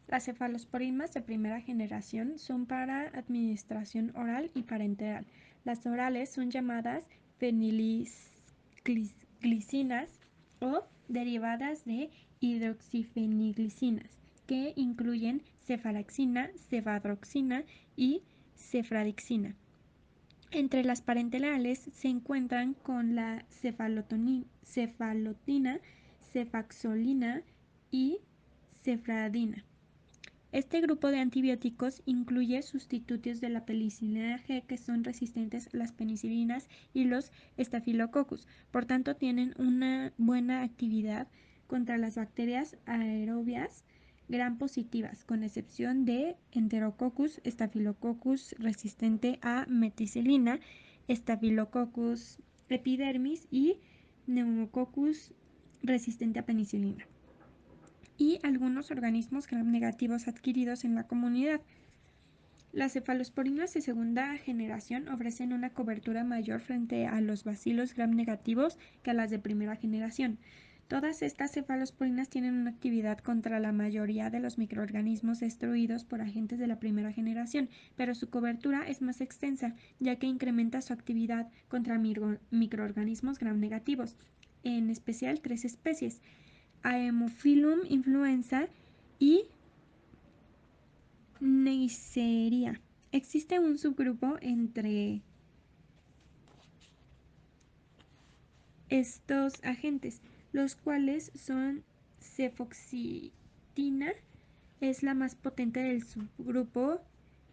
Las cefalosporinas de primera generación son para administración oral y parenteral. Las orales son llamadas fenilglicinas o derivadas de hidroxifeniglicinas, que incluyen cefalaxina, cefadroxina y cefradixina. Entre las parenterales se encuentran con la cefalotina, cefaxolina y cefradina. Este grupo de antibióticos incluye sustitutos de la penicilina G que son resistentes a las penicilinas y los Staphylococcus. Por tanto, tienen una buena actividad contra las bacterias aerobias gram positivas, con excepción de Enterococcus, Staphylococcus resistente a meticilina, Staphylococcus epidermis y Pneumococcus resistente a penicilina, y algunos organismos gram negativos adquiridos en la comunidad. Las cefalosporinas de segunda generación ofrecen una cobertura mayor frente a los bacilos gram negativos que a las de primera generación. Todas estas cefalosporinas tienen una actividad contra la mayoría de los microorganismos destruidos por agentes de la primera generación, pero su cobertura es más extensa, ya que incrementa su actividad contra microorganismos gram negativos, en especial 3 especies: Haemophilus influenza y Neisseria. Existe un subgrupo entre estos agentes, los cuales son cefoxitina, es la más potente del subgrupo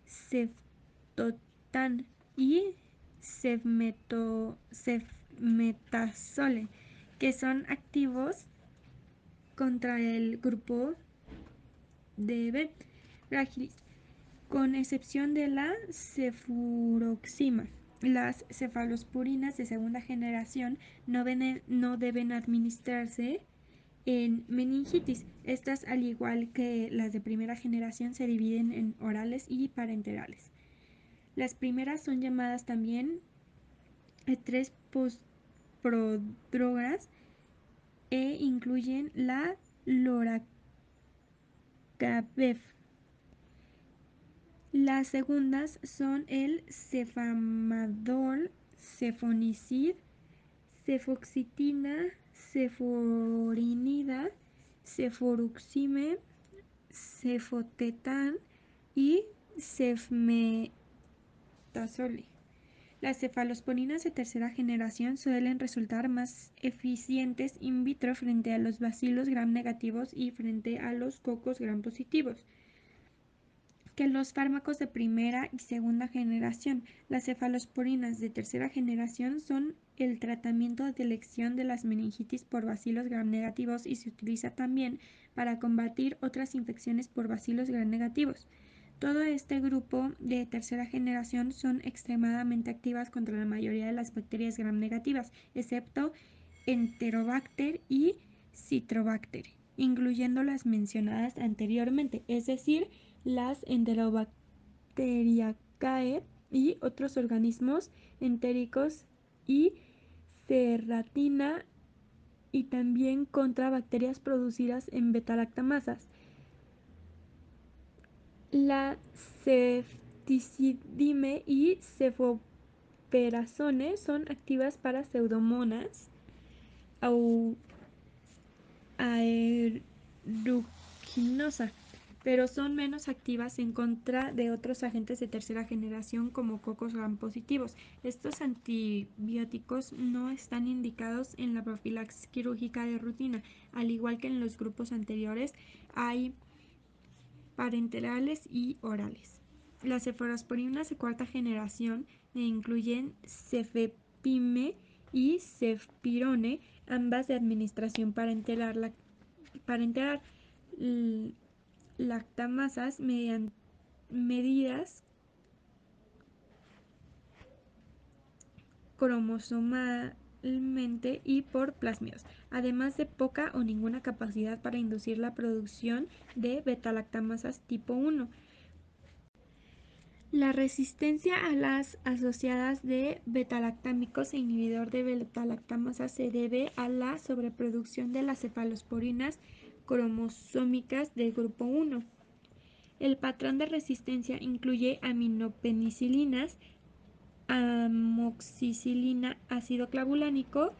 ceftotan, y cefmetazole, que son activos contra el grupo de B fragilis, con excepción de la cefuroxima. Las cefalosporinas de segunda generación no deben administrarse en meningitis. Estas, al igual que las de primera generación, se dividen en orales y parenterales. Las primeras son llamadas también E3 prodrogas e incluyen la lorazepam. Las segundas son el cefamadol, cefonicid, cefoxitina, ceforinida, cefuroxime, cefotetan y cefmetazole. Las cefalosporinas de tercera generación suelen resultar más eficientes in vitro frente a los bacilos gram negativos y frente a los cocos gram positivos que los fármacos de primera y segunda generación. Las cefalosporinas de tercera generación son el tratamiento de elección de las meningitis por bacilos gram negativos y se utiliza también para combatir otras infecciones por bacilos gram negativos. Todo este grupo de tercera generación son extremadamente activas contra la mayoría de las bacterias gram negativas, excepto Enterobacter y Citrobacter, incluyendo las mencionadas anteriormente, es decir, las Enterobacteriaceae y otros organismos entéricos y serratina, y también contra bacterias producidas en beta-lactamasas. La cefticidime y cefoperazone son activas para pseudomonas aeruginosa, pero son menos activas en contra de otros agentes de tercera generación como cocos gram positivos. Estos antibióticos no están indicados en la profilaxis quirúrgica de rutina. Al igual que en los grupos anteriores, hay parenterales y orales. Las cefalosporinas de cuarta generación incluyen cefepime y cefpirone, ambas de administración parenteral lactamasas medidas cromosomalmente y por plásmidos, además de poca o ninguna capacidad para inducir la producción de beta-lactamasas tipo 1. La resistencia a las asociadas de beta-lactámicos e inhibidor de beta-lactamasas se debe a la sobreproducción de las cefalosporinas cromosómicas del grupo 1. El patrón de resistencia incluye aminopenicilinas, amoxicilina, ácido clavulánico,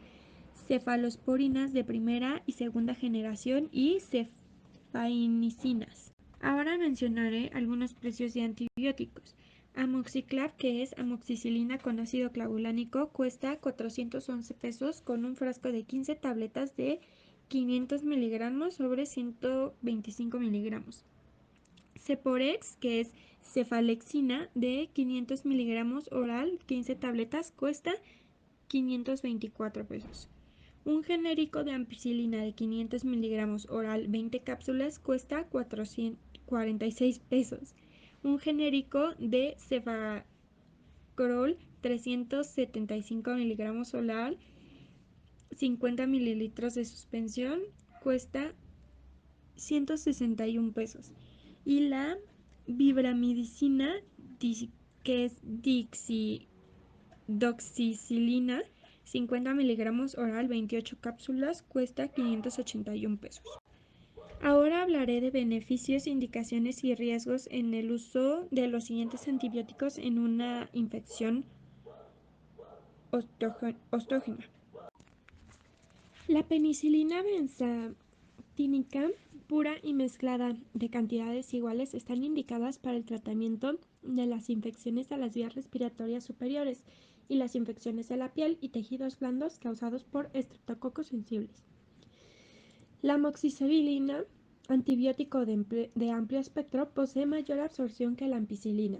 cefalosporinas de primera y segunda generación y cefainicinas. Ahora mencionaré algunos precios de antibióticos. Amoxiclav, que es amoxicilina con ácido clavulánico, cuesta 411 pesos con un frasco de 15 tabletas de 500 miligramos sobre 125 miligramos. Ceporex, que es cefalexina de 500 miligramos oral, 15 tabletas, cuesta 524 pesos. Un genérico de ampicilina de 500 miligramos oral, 20 cápsulas, cuesta 446 pesos. Un genérico de cefacrol 375 miligramos oral, 50 mililitros de suspensión, cuesta 161 pesos. Y la vibramidicina, que es doxicilina, 50 miligramos oral, 28 cápsulas, cuesta 581 pesos. Ahora hablaré de beneficios, indicaciones y riesgos en el uso de los siguientes antibióticos en una infección ostógena. La penicilina benzatínica pura y mezclada de cantidades iguales están indicadas para el tratamiento de las infecciones de las vías respiratorias superiores y las infecciones de la piel y tejidos blandos causados por estreptococos sensibles. La amoxicilina, antibiótico de amplio espectro, posee mayor absorción que la ampicilina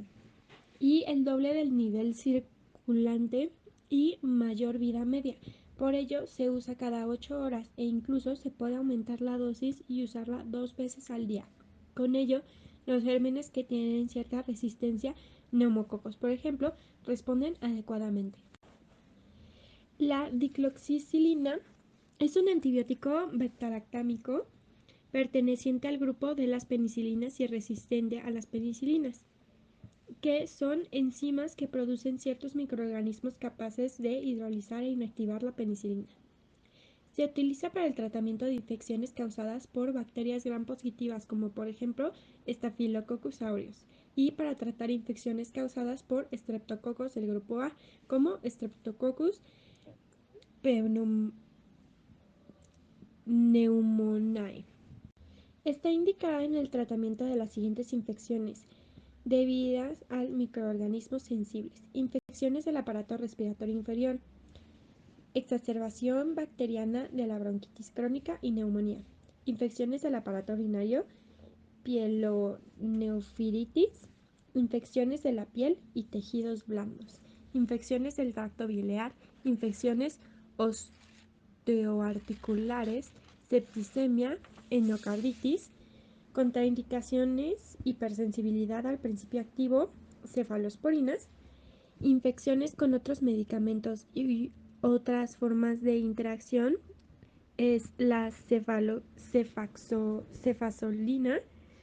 y el doble del nivel circulante y mayor vida media. Por ello, se usa cada 8 horas e incluso se puede aumentar la dosis y usarla 2 veces al día. Con ello, los gérmenes que tienen cierta resistencia, neumococos por ejemplo, responden adecuadamente. La dicloxicilina es un antibiótico beta-lactámico perteneciente al grupo de las penicilinas y resistente a las penicilinas, que son enzimas que producen ciertos microorganismos capaces de hidrolizar e inactivar la penicilina. Se utiliza para el tratamiento de infecciones causadas por bacterias gram positivas, como por ejemplo Staphylococcus aureus, y para tratar infecciones causadas por estreptococos del grupo A, como Streptococcus pneumoniae. Está indicada en el tratamiento de las siguientes infecciones debidas a microorganismos sensibles: infecciones del aparato respiratorio inferior, exacerbación bacteriana de la bronquitis crónica y neumonía, infecciones del aparato urinario, pielonefritis, infecciones de la piel y tejidos blandos, infecciones del tracto biliar, infecciones osteoarticulares, septicemia, endocarditis, contraindicaciones, hipersensibilidad al principio activo, cefalosporinas, infecciones con otros medicamentos y otras formas de interacción es la cefazolina.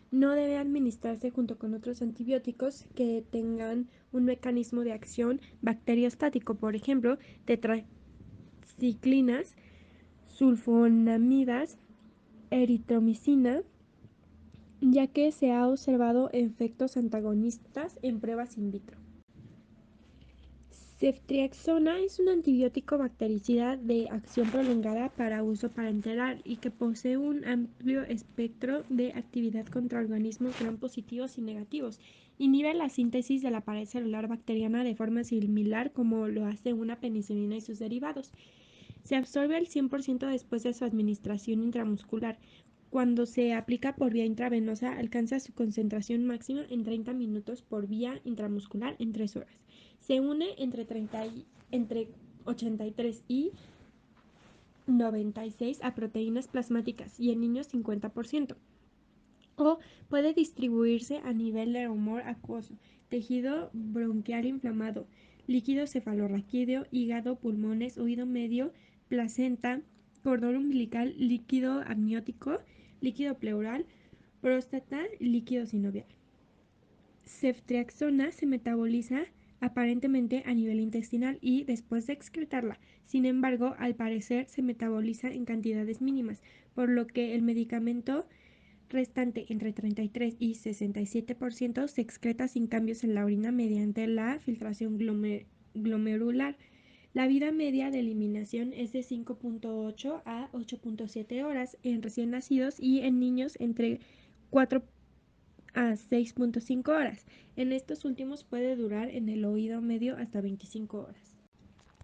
No debe administrarse junto con otros antibióticos que tengan un mecanismo de acción bacteriostático, por ejemplo, tetraciclinas, sulfonamidas, eritromicina, ya que se ha observado efectos antagonistas en pruebas in vitro. Ceftriaxona es un antibiótico bactericida de acción prolongada para uso parenteral y que posee un amplio espectro de actividad contra organismos gram positivos y negativos. Inhibe la síntesis de la pared celular bacteriana de forma similar como lo hace una penicilina y sus derivados. Se absorbe al 100% después de su administración intramuscular. Cuando se aplica por vía intravenosa, alcanza su concentración máxima en 30 minutos por vía intramuscular en 3 horas. Se une entre 83 y 96 a proteínas plasmáticas y en niños 50%. O puede distribuirse a nivel de humor acuoso, tejido bronquial inflamado, líquido cefalorraquídeo, hígado, pulmones, oído medio, placenta, cordón umbilical, líquido amniótico, líquido pleural, próstata y líquido sinovial. Ceftriaxona se metaboliza aparentemente a nivel intestinal y después de excretarla. Sin embargo, al parecer se metaboliza en cantidades mínimas, por lo que el medicamento restante entre 33 y 67% se excreta sin cambios en la orina mediante la filtración glomerular. La vida media de eliminación es de 5.8 a 8.7 horas en recién nacidos y en niños entre 4 a 6.5 horas. En estos últimos puede durar en el oído medio hasta 25 horas.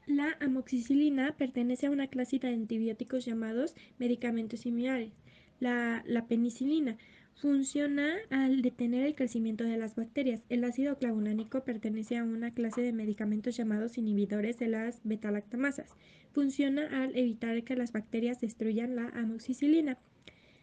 La amoxicilina pertenece a una clase de antibióticos llamados medicamentos similares. La penicilina funciona al detener el crecimiento de las bacterias. El ácido clavulánico pertenece a una clase de medicamentos llamados inhibidores de las beta-lactamasas. Funciona al evitar que las bacterias destruyan la amoxicilina.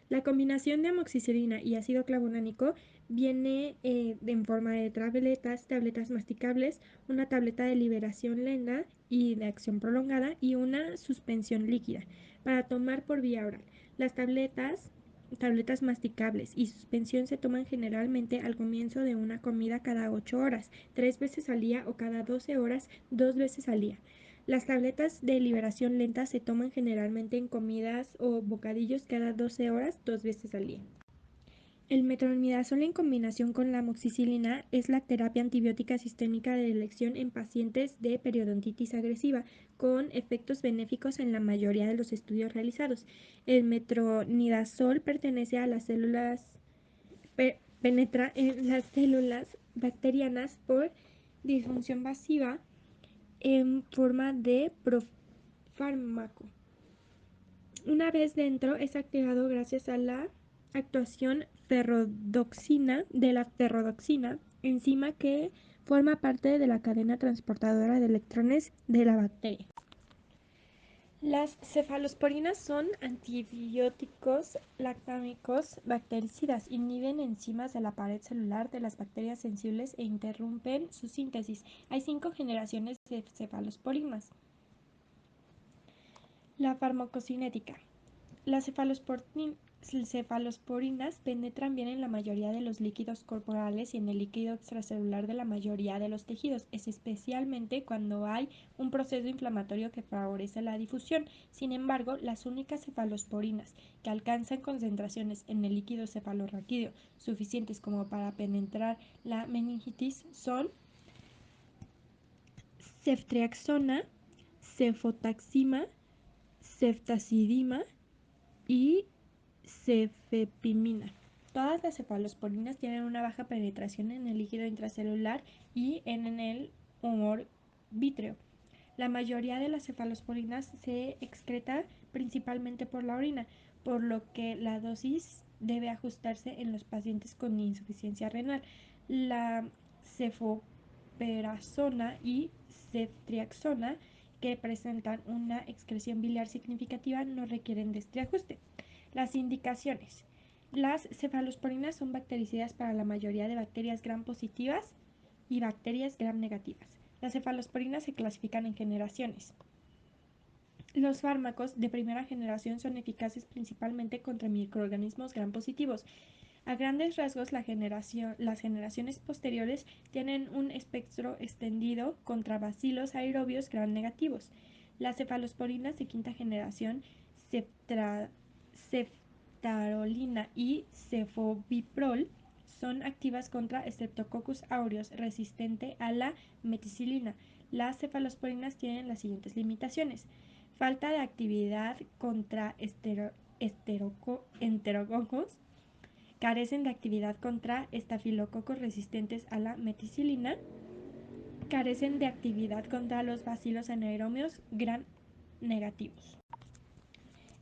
La combinación de amoxicilina y ácido clavulánico viene en forma de tabletas masticables, una tableta de liberación lenta y de acción prolongada y una suspensión líquida para tomar por vía oral. Las tabletas masticables y suspensión se toman generalmente al comienzo de una comida cada 8 horas, 3 veces al día o cada 12 horas, 2 veces al día. Las tabletas de liberación lenta se toman generalmente en comidas o bocadillos cada 12 horas, 2 veces al día. El metronidazol en combinación con la amoxicilina es la terapia antibiótica sistémica de elección en pacientes de periodontitis agresiva, con efectos benéficos en la mayoría de los estudios realizados. El metronidazol pertenece a las células, penetra en las células bacterianas por disfunción masiva en forma de profármaco. Una vez dentro, es activado gracias a la actuación de la ferrodoxina, enzima que forma parte de la cadena transportadora de electrones de la bacteria. Las cefalosporinas son antibióticos lactámicos bactericidas, inhiben enzimas de la pared celular de las bacterias sensibles e interrumpen su síntesis. Hay 5 generaciones de cefalosporinas. La farmacocinética. Las cefalosporinas penetran bien en la mayoría de los líquidos corporales y en el líquido extracelular de la mayoría de los tejidos, especialmente cuando hay un proceso inflamatorio que favorece la difusión. Sin embargo, las únicas cefalosporinas que alcanzan concentraciones en el líquido cefalorraquídeo suficientes como para penetrar la meningitis son ceftriaxona, cefotaxima, ceftazidima y cefepimina. Todas las cefalosporinas tienen una baja penetración en el líquido intracelular y en el humor vítreo. La mayoría de las cefalosporinas se excreta principalmente por la orina, por lo que la dosis debe ajustarse en los pacientes con insuficiencia renal. La cefoperazona y ceftriaxona, que presentan una excreción biliar significativa, no requieren de este ajuste. Las indicaciones. Las cefalosporinas son bactericidas para la mayoría de bacterias gram positivas y bacterias gram negativas. Las cefalosporinas se clasifican en generaciones. Los fármacos de primera generación son eficaces principalmente contra microorganismos gram positivos. A grandes rasgos, las generaciones posteriores tienen un espectro extendido contra bacilos aerobios gram negativos. Las cefalosporinas de quinta generación, ceftarolina y cefoviprol, son activas contra Streptococcus aureus resistente a la meticilina. Las cefalosporinas tienen las siguientes limitaciones: falta de actividad contra enterococos, carecen de actividad contra estafilococos resistentes a la meticilina, carecen de actividad contra los bacilos anaerobios gram negativos.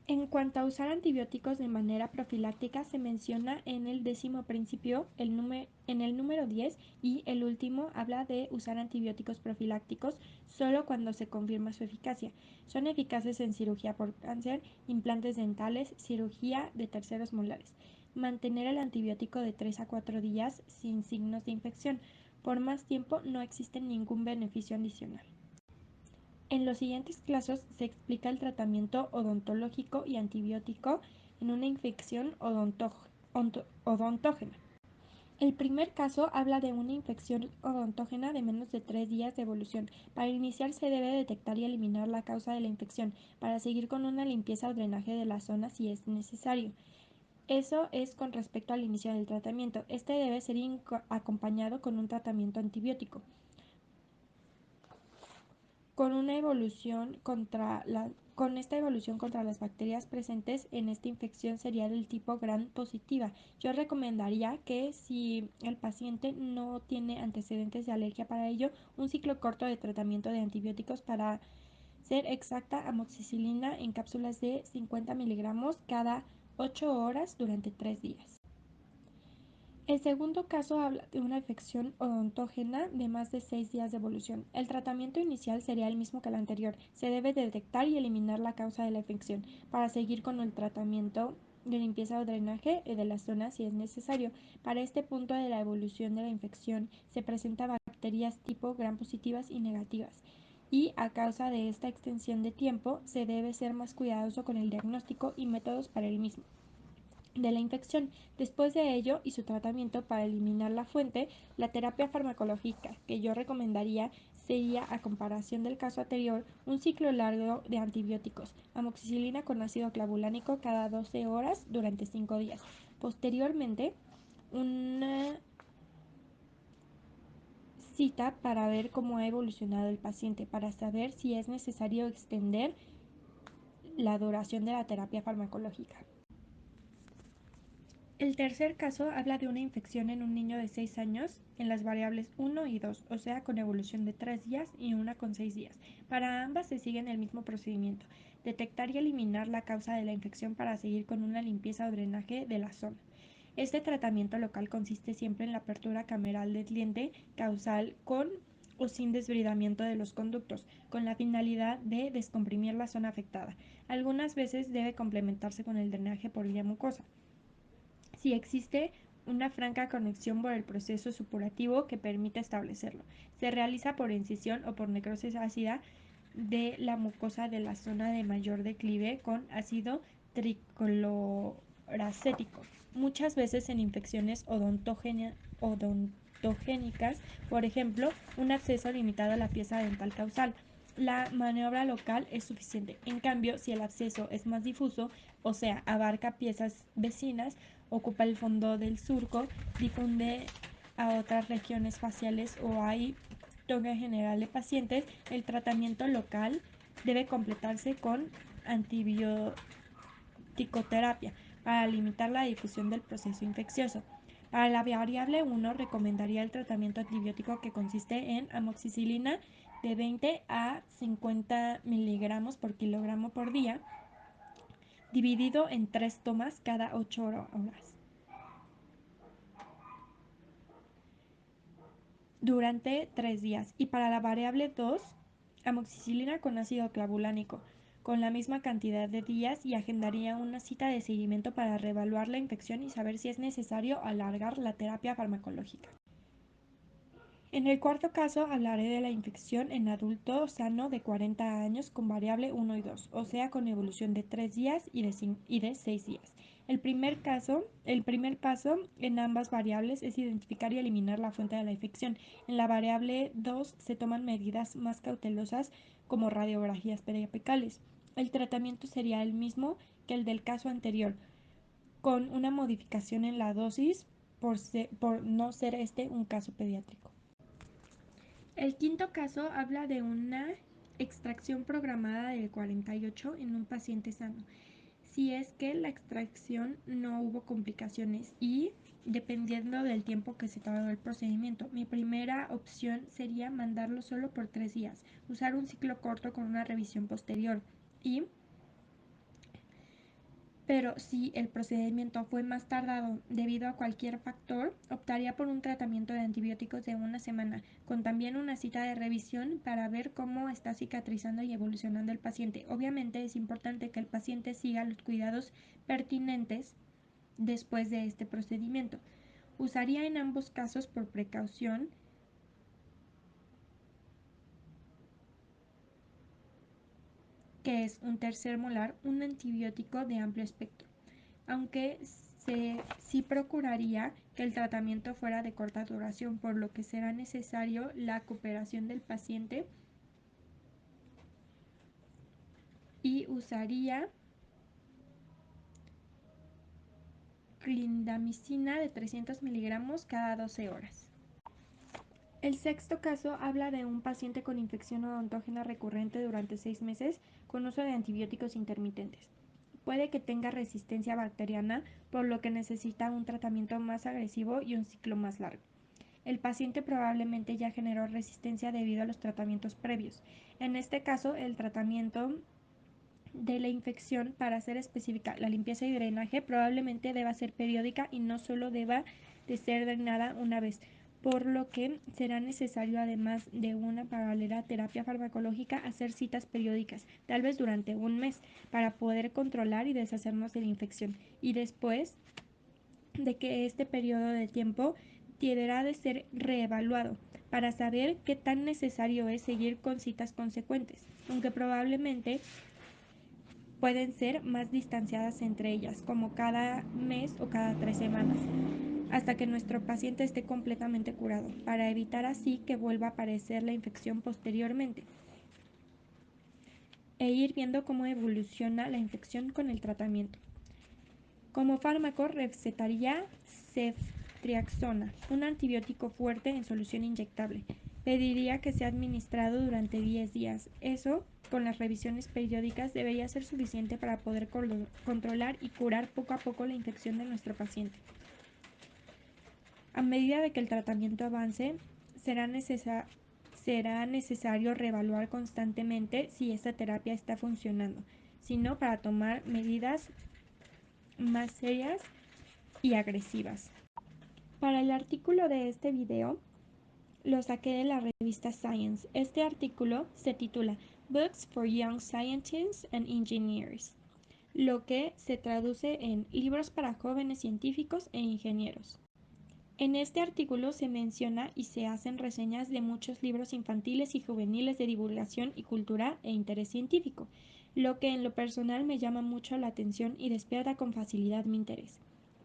En cuanto a usar antibióticos de manera profiláctica, se menciona en el 10º principio, en el número 10, y el último habla de usar antibióticos profilácticos solo cuando se confirma su eficacia. Son eficaces en cirugía por cáncer, implantes dentales, cirugía de terceros molares. Mantener el antibiótico de 3 a 4 días sin signos de infección. Por más tiempo no existe ningún beneficio adicional. En los siguientes casos se explica el tratamiento odontológico y antibiótico en una infección odontógena. El primer caso habla de una infección odontógena de menos de 3 días de evolución. Para iniciar se debe detectar y eliminar la causa de la infección, para seguir con una limpieza o drenaje de la zona si es necesario. Eso es con respecto al inicio del tratamiento. Este debe ser acompañado con un tratamiento antibiótico. Con esta evolución contra las bacterias presentes en esta infección sería del tipo gram positiva. Yo recomendaría que, si el paciente no tiene antecedentes de alergia para ello, un ciclo corto de tratamiento de antibióticos, para ser exacta, amoxicilina en cápsulas de 50 miligramos cada 8 horas durante 3 días. El segundo caso habla de una infección odontógena de más de 6 días de evolución. El tratamiento inicial sería el mismo que el anterior. Se debe detectar y eliminar la causa de la infección, para seguir con el tratamiento de limpieza o drenaje de la zona si es necesario. Para este punto de la evolución de la infección se presentan bacterias tipo gram positivas y negativas, y a causa de esta extensión de tiempo se debe ser más cuidadoso con el diagnóstico y métodos para el mismo de la infección. Después de ello y su tratamiento para eliminar la fuente, la terapia farmacológica que yo recomendaría sería, a comparación del caso anterior, un ciclo largo de antibióticos, amoxicilina con ácido clavulánico cada 12 horas durante 5 días. Posteriormente, una cita para ver cómo ha evolucionado el paciente, para saber si es necesario extender la duración de la terapia farmacológica. El tercer caso habla de una infección en un niño de 6 años en las variables 1 y 2, o sea, con evolución de 3 días y una con 6 días. Para ambas se sigue el mismo procedimiento: detectar y eliminar la causa de la infección para seguir con una limpieza o drenaje de la zona. Este tratamiento local consiste siempre en la apertura cameral del diente causal con o sin desbridamiento de los conductos, con la finalidad de descomprimir la zona afectada. Algunas veces debe complementarse con el drenaje por vía mucosa, si existe una franca conexión por el proceso supurativo que permite establecerlo. Se realiza por incisión o por necrosis ácida de la mucosa de la zona de mayor declive con ácido tricloracético. Muchas veces en infecciones odontogénicas, por ejemplo, un acceso limitado a la pieza dental causal, la maniobra local es suficiente. En cambio, si el absceso es más difuso, o sea, abarca piezas vecinas, ocupa el fondo del surco, difunde a otras regiones faciales o hay toque general de pacientes, el tratamiento local debe completarse con antibioticoterapia para limitar la difusión del proceso infeccioso. Para la variable 1 recomendaría el tratamiento antibiótico, que consiste en amoxicilina de 20 a 50 miligramos por kilogramo por día, dividido en 3 tomas cada 8 horas. Durante 3 días. Y para la variable 2, amoxicilina con ácido clavulánico, con la misma cantidad de días, y agendaría una cita de seguimiento para reevaluar la infección y saber si es necesario alargar la terapia farmacológica. En el cuarto caso hablaré de la infección en adulto sano de 40 años con variable 1 y 2, o sea, con evolución de 3 días y de 6 días. El primer paso en ambas variables es identificar y eliminar la fuente de la infección. En la variable 2 se toman medidas más cautelosas como radiografías periapicales. El tratamiento sería el mismo que el del caso anterior, con una modificación en la dosis por no ser este un caso pediátrico. El quinto caso habla de una extracción programada del 48 en un paciente sano, si es que la extracción no hubo complicaciones y dependiendo del tiempo que se tardó el procedimiento. Mi primera opción sería mandarlo solo por 3 días, usar un ciclo corto con una revisión posterior pero si el procedimiento fue más tardado debido a cualquier factor, optaría por un tratamiento de antibióticos de una semana, con también una cita de revisión para ver cómo está cicatrizando y evolucionando el paciente. Obviamente es importante que el paciente siga los cuidados pertinentes después de este procedimiento. Usaría en ambos casos, por precaución, que es un tercer molar, un antibiótico de amplio espectro, aunque sí procuraría que el tratamiento fuera de corta duración, por lo que será necesario la cooperación del paciente, y usaría clindamicina de 300 miligramos cada 12 horas. El sexto caso habla de un paciente con infección odontógena recurrente durante 6 meses con uso de antibióticos intermitentes. Puede que tenga resistencia bacteriana, por lo que necesita un tratamiento más agresivo y un ciclo más largo. El paciente probablemente ya generó resistencia debido a los tratamientos previos. En este caso, el tratamiento de la infección, para ser específica, la limpieza y drenaje, probablemente deba ser periódica y no solo deba de ser drenada una vez, por lo que será necesario, además de una paralela terapia farmacológica, hacer citas periódicas, tal vez durante un mes, para poder controlar y deshacernos de la infección. Y después de que este periodo de tiempo deberá de ser reevaluado para saber qué tan necesario es seguir con citas consecuentes, aunque probablemente pueden ser más distanciadas entre ellas, como cada mes o cada 3 semanas. hasta que nuestro paciente esté completamente curado, para evitar así que vuelva a aparecer la infección posteriormente, e ir viendo cómo evoluciona la infección con el tratamiento. Como fármaco recetaría ceftriaxona, un antibiótico fuerte en solución inyectable. Pediría que sea administrado durante 10 días. Eso, con las revisiones periódicas, debería ser suficiente para poder controlar y curar poco a poco la infección de nuestro paciente. A medida de que el tratamiento avance, será necesario reevaluar constantemente si esta terapia está funcionando, sino para tomar medidas más serias y agresivas. Para el artículo de este video lo saqué de la revista Science. Este artículo se titula Books for Young Scientists and Engineers, lo que se traduce en libros para jóvenes científicos e ingenieros. En este artículo se menciona y se hacen reseñas de muchos libros infantiles y juveniles de divulgación y cultura e interés científico, lo que en lo personal me llama mucho la atención y despierta con facilidad mi interés.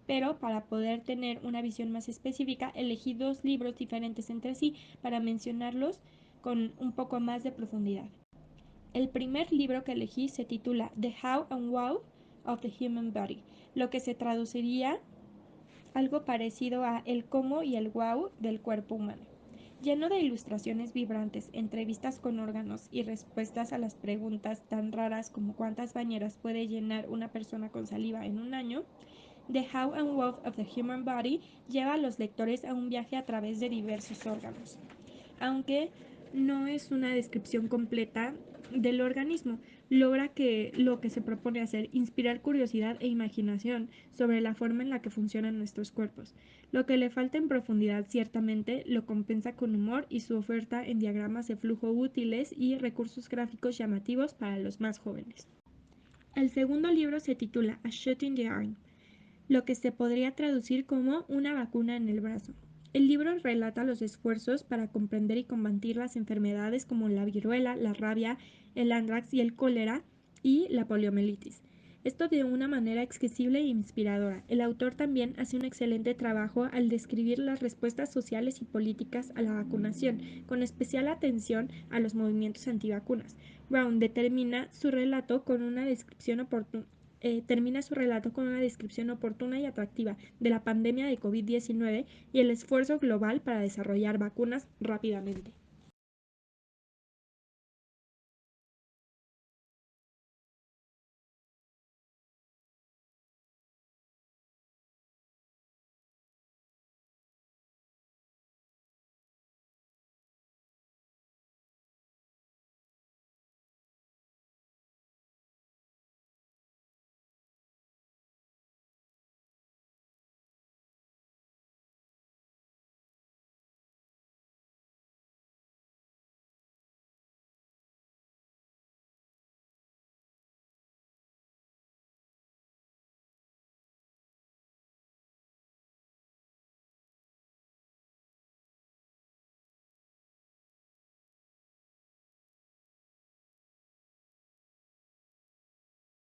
Pero para poder tener una visión más específica, elegí 2 libros diferentes entre sí para mencionarlos con un poco más de profundidad. El primer libro que elegí se titula The How and Wow of the Human Body, lo que se traduciría algo parecido a El cómo y el wow del cuerpo humano. Lleno de ilustraciones vibrantes, entrevistas con órganos y respuestas a las preguntas tan raras como cuántas bañeras puede llenar una persona con saliva en un año, The How and Wow of the Human Body lleva a los lectores a un viaje a través de diversos órganos. Aunque no es una descripción completa del organismo, logra que lo que se propone hacer, inspirar curiosidad e imaginación sobre la forma en la que funcionan nuestros cuerpos. Lo que le falta en profundidad ciertamente lo compensa con humor y su oferta en diagramas de flujo útiles y recursos gráficos llamativos para los más jóvenes. El segundo libro se titula A Shot in the Arm, lo que se podría traducir como una vacuna en el brazo. El libro relata los esfuerzos para comprender y combatir las enfermedades como la viruela, la rabia, el anthrax y el cólera y la poliomielitis. Esto de una manera accesible e inspiradora. El autor también hace un excelente trabajo al describir las respuestas sociales y políticas a la vacunación, con especial atención a los movimientos antivacunas. Brown termina su relato con una descripción oportuna y atractiva de la pandemia de COVID-19 y el esfuerzo global para desarrollar vacunas rápidamente.